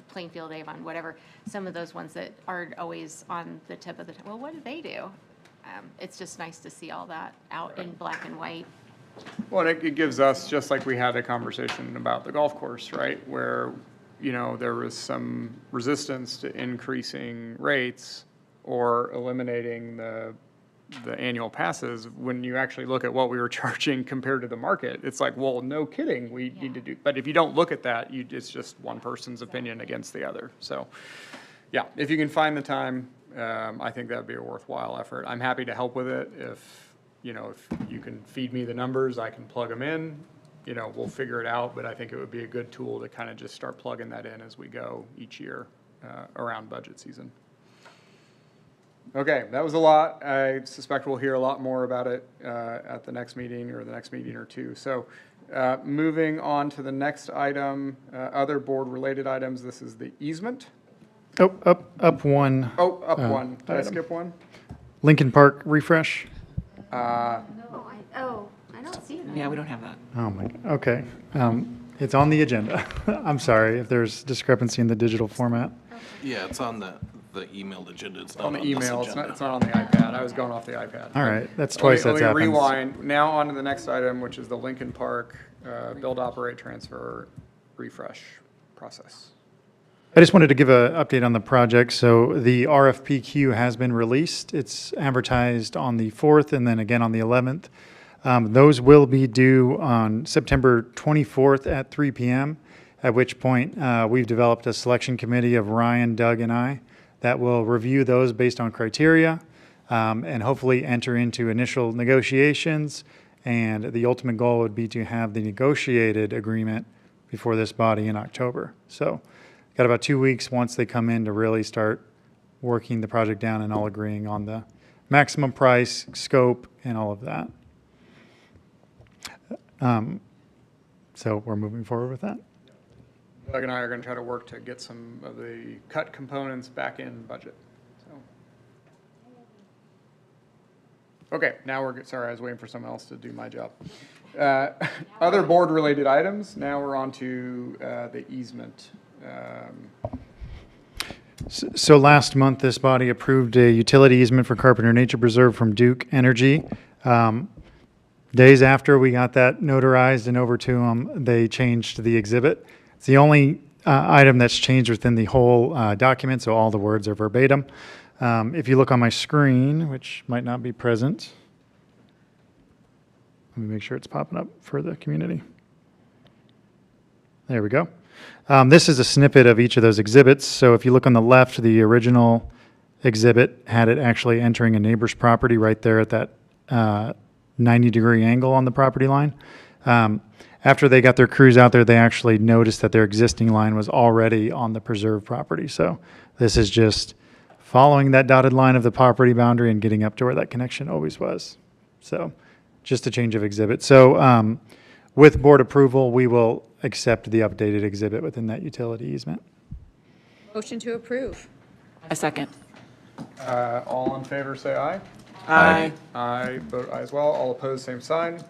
Plainfield, Avon, whatever. Some of those ones that are always on the tip of the tongue. Well, what do they do? It's just nice to see all that out in black and white. Well, and it gives us, just like we had a conversation about the golf course, right? Where, there was some resistance to increasing rates or eliminating the annual passes. When you actually look at what we were charging compared to the market, it's like, well, no kidding, we need to do, but if you don't look at that, it's just one person's opinion against the other. So, yeah, if you can find the time, I think that'd be a worthwhile effort. I'm happy to help with it. If you can feed me the numbers, I can plug them in, we'll figure it out, but I think it would be a good tool to kind of just start plugging that in as we go each year around budget season. Okay, that was a lot. I suspect we'll hear a lot more about it at the next meeting or the next meeting or two. So moving on to the next item, other board-related items, this is the easement. Oh, up one. Oh, up one. Did I item. skip one? Lincoln Park refresh. No, I don't see it. Yeah, we don't have that. Oh my, okay. It's on the agenda. I'm sorry if there's discrepancy in the digital format. Yeah, it's on the emailed agenda. It's not On the on this email, agenda. it's not on the iPad. I was going off the iPad. All right, that's twice Let that's me happened. rewind. Now on to the next item, which is the Lincoln Park build, operate, transfer, refresh process. I just wanted to give an update on the project. So the RFP queue has been released. It's advertised on the 4th and then again on the 11th. Those will be due on September 24th at 3 p.m., at which point we've developed a selection committee of Ryan, Doug, and I that will review those based on criteria and hopefully enter into initial negotiations. And the ultimate goal would be to have the negotiated agreement before this body in October. So got about 2 weeks once they come in to really start working the project down and all agreeing on the maximum price, scope, and all of that. So we're moving forward with that. Doug and I are going to try to work to get some of the cut components back in budget. So. Okay, now we're good. Sorry, I was waiting for someone else to do my job. Other board-related items. Now we're on to the easement. So last month, this body approved a utility easement for Carpenter Nature Preserve from Duke Energy. Days after we got that notarized and over to them, they changed the exhibit. It's the only item that's changed within the whole document, so all the words are verbatim. If you look on my screen, which might not be present, let me make sure it's popping up for the community. There we go. This is a snippet of each of those exhibits. So if you look on the left, the original exhibit had it actually entering a neighbor's property right there at that 90-degree angle on the property line. After they got their crews out there, they actually noticed that their existing line was already on the preserved property. So this is just following that dotted line of the property boundary and getting up to where that connection always was. So just a change of exhibit. So With board approval, we will accept the updated exhibit within that utility easement. Motion to approve. A second. All in favor, say aye. Aye. I vote aye as well. All opposed, same sign.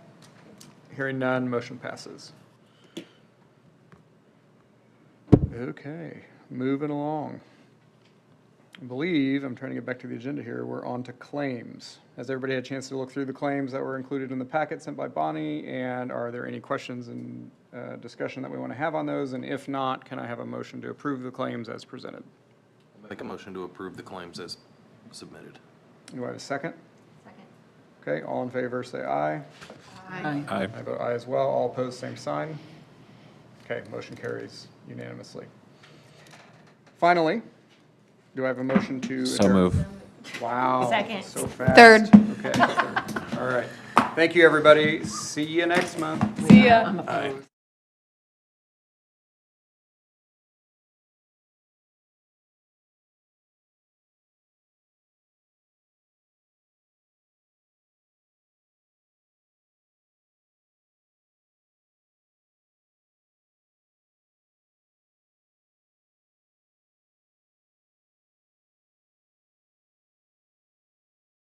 Hearing none, motion passes. Okay, moving along. I believe, I'm trying to get back to the agenda here, we're on to claims. Has everybody had a chance to look through the claims that were included in the packet sent by Bonnie? And are there any questions and discussion that we want to have on those? And if not, can I have a motion to approve the claims as presented? Make a motion to approve the claims as submitted. Do I have a second? Second. Okay, all in favor, say aye. Aye. Aye. I vote aye as well. All opposed, same sign. Okay, motion carries unanimously. Finally, do I have a motion to adjourn? So move. Wow. Second. So fast. Third. Okay, third. All right. Thank you, everybody. See you next month. See ya. I'm opposed.